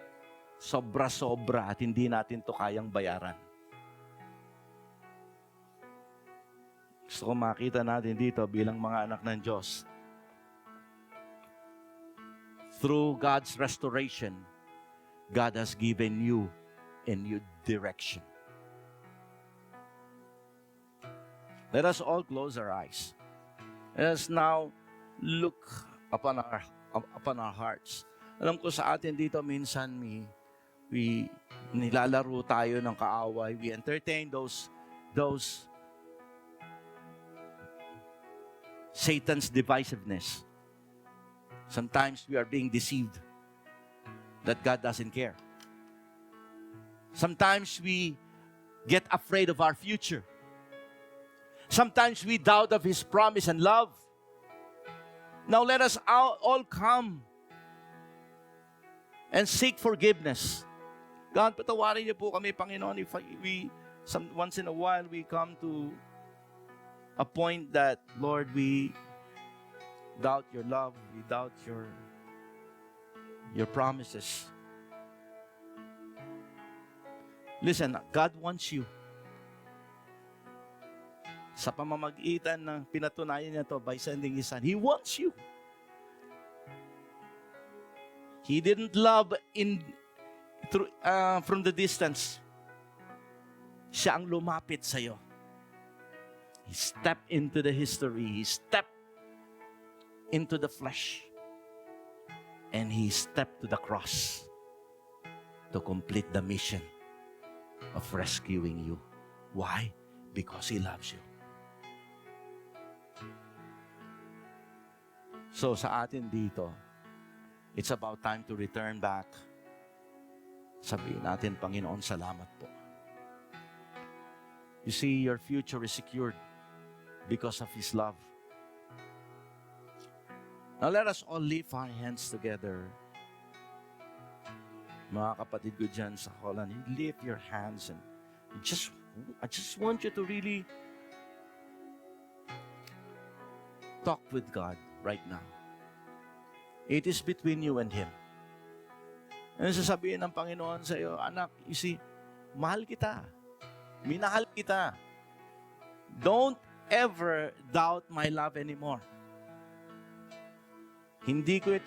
Sobra-sobra at hindi natin to kayang bayaran. Gusto ko makita natin dito bilang mga anak ng Diyos. Through God's restoration, God has given you a new direction. Let us all close our eyes. Let us now look upon our hearts. Alam ko sa atin dito minsan we nilalaro tayo ng kaaway. We entertain those Satan's divisiveness. Sometimes we are being deceived that God doesn't care. Sometimes we get afraid of our future. Sometimes we doubt of His promise and love. Now let us all come and seek forgiveness. God, patawarin niyo po kami, Panginoon, if once in a while we come to a point that, Lord, we doubt your love, we doubt your promises. Listen, God wants you. Sa pamamagitan ng pinatunayan niya to by sending His Son, He wants you. He didn't love from the distance. Siya ang lumapit sa'yo. He stepped into the history. He stepped into the flesh. And He stepped to the cross to complete the mission of rescuing you. Why? Because He loves you. So sa atin dito, it's about time to return back. Sabihin natin, Panginoon, salamat po. You see, your future is secured because of His love. Now let us all lift our hands together. Mga kapatid ko dyan sa Holland, lift your hands and I just want you to really talk with God right now. It is between you and Him. Ano sasabihin ng Panginoon sa iyo, anak, you see, mahal kita. Minahal kita. Don't ever doubt my love anymore.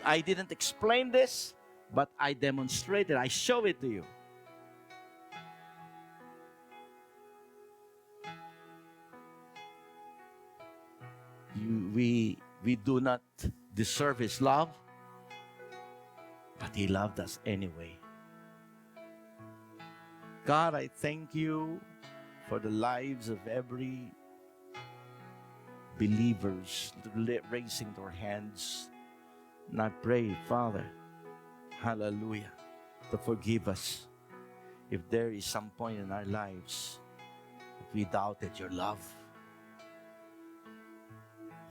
I didn't explain this, but I demonstrated, I show it to you. We do not deserve His love, but He loved us anyway. God, I thank you for the lives of every believers raising their hands. And I pray, Father, hallelujah, to forgive us if there is some point in our lives that we doubted your love.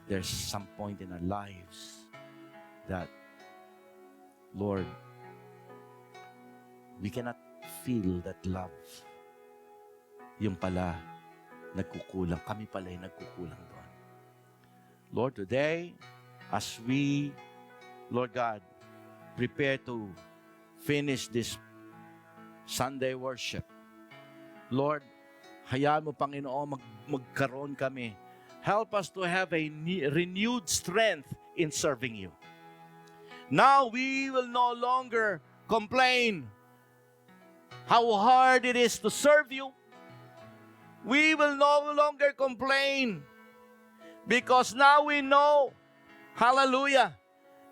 There's some point in our lives that, Lord, we cannot feel that love. Yung pala, nagkukulang. Kami pala yung nagkukulang doon. Lord, today, as we, Lord God, prepare to finish this Sunday worship, Lord, hayaan mo, Panginoon, magkaroon kami. Help us to have a renewed strength in serving you. Now we will no longer complain how hard it is to serve you. We will no longer complain because now we know, hallelujah,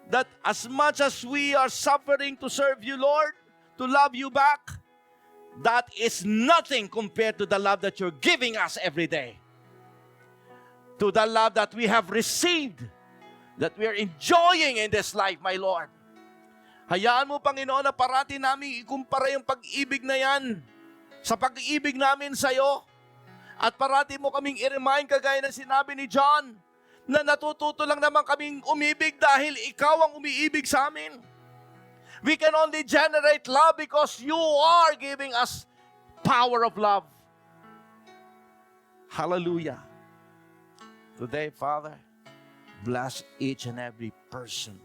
that as much as we are suffering to serve you, Lord, to love you back, that is nothing compared to the love that you're giving us every day. To the love that we have received, that we are enjoying in this life, my Lord. Hayaan mo, Panginoon, na parati namin ikumpara yung pag-ibig na yan sa pag-ibig namin sa iyo. At parati mo kaming i-remind, kagaya ng sinabi ni John, na natututo lang naman kaming umibig dahil ikaw ang umiibig sa amin. We can only generate love because you are giving us power of love. Hallelujah. Today, Father, bless each and every person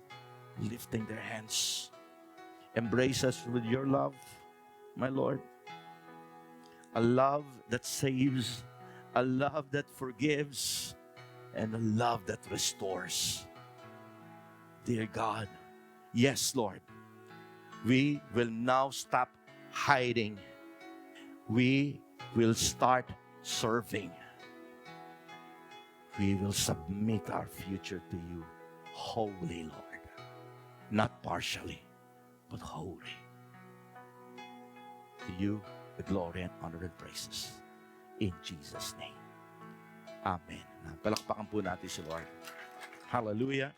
lifting their hands. Embrace us with your love, my Lord. A love that saves, a love that forgives, and a love that restores. Dear God, yes, Lord, we will now stop hiding. We will start serving. We will submit our future to you, wholly, Lord. Not partially, but wholly. To you, the glory and honor and praises. In Jesus' name. Amen. Palakpakan po natin si Lord. Hallelujah.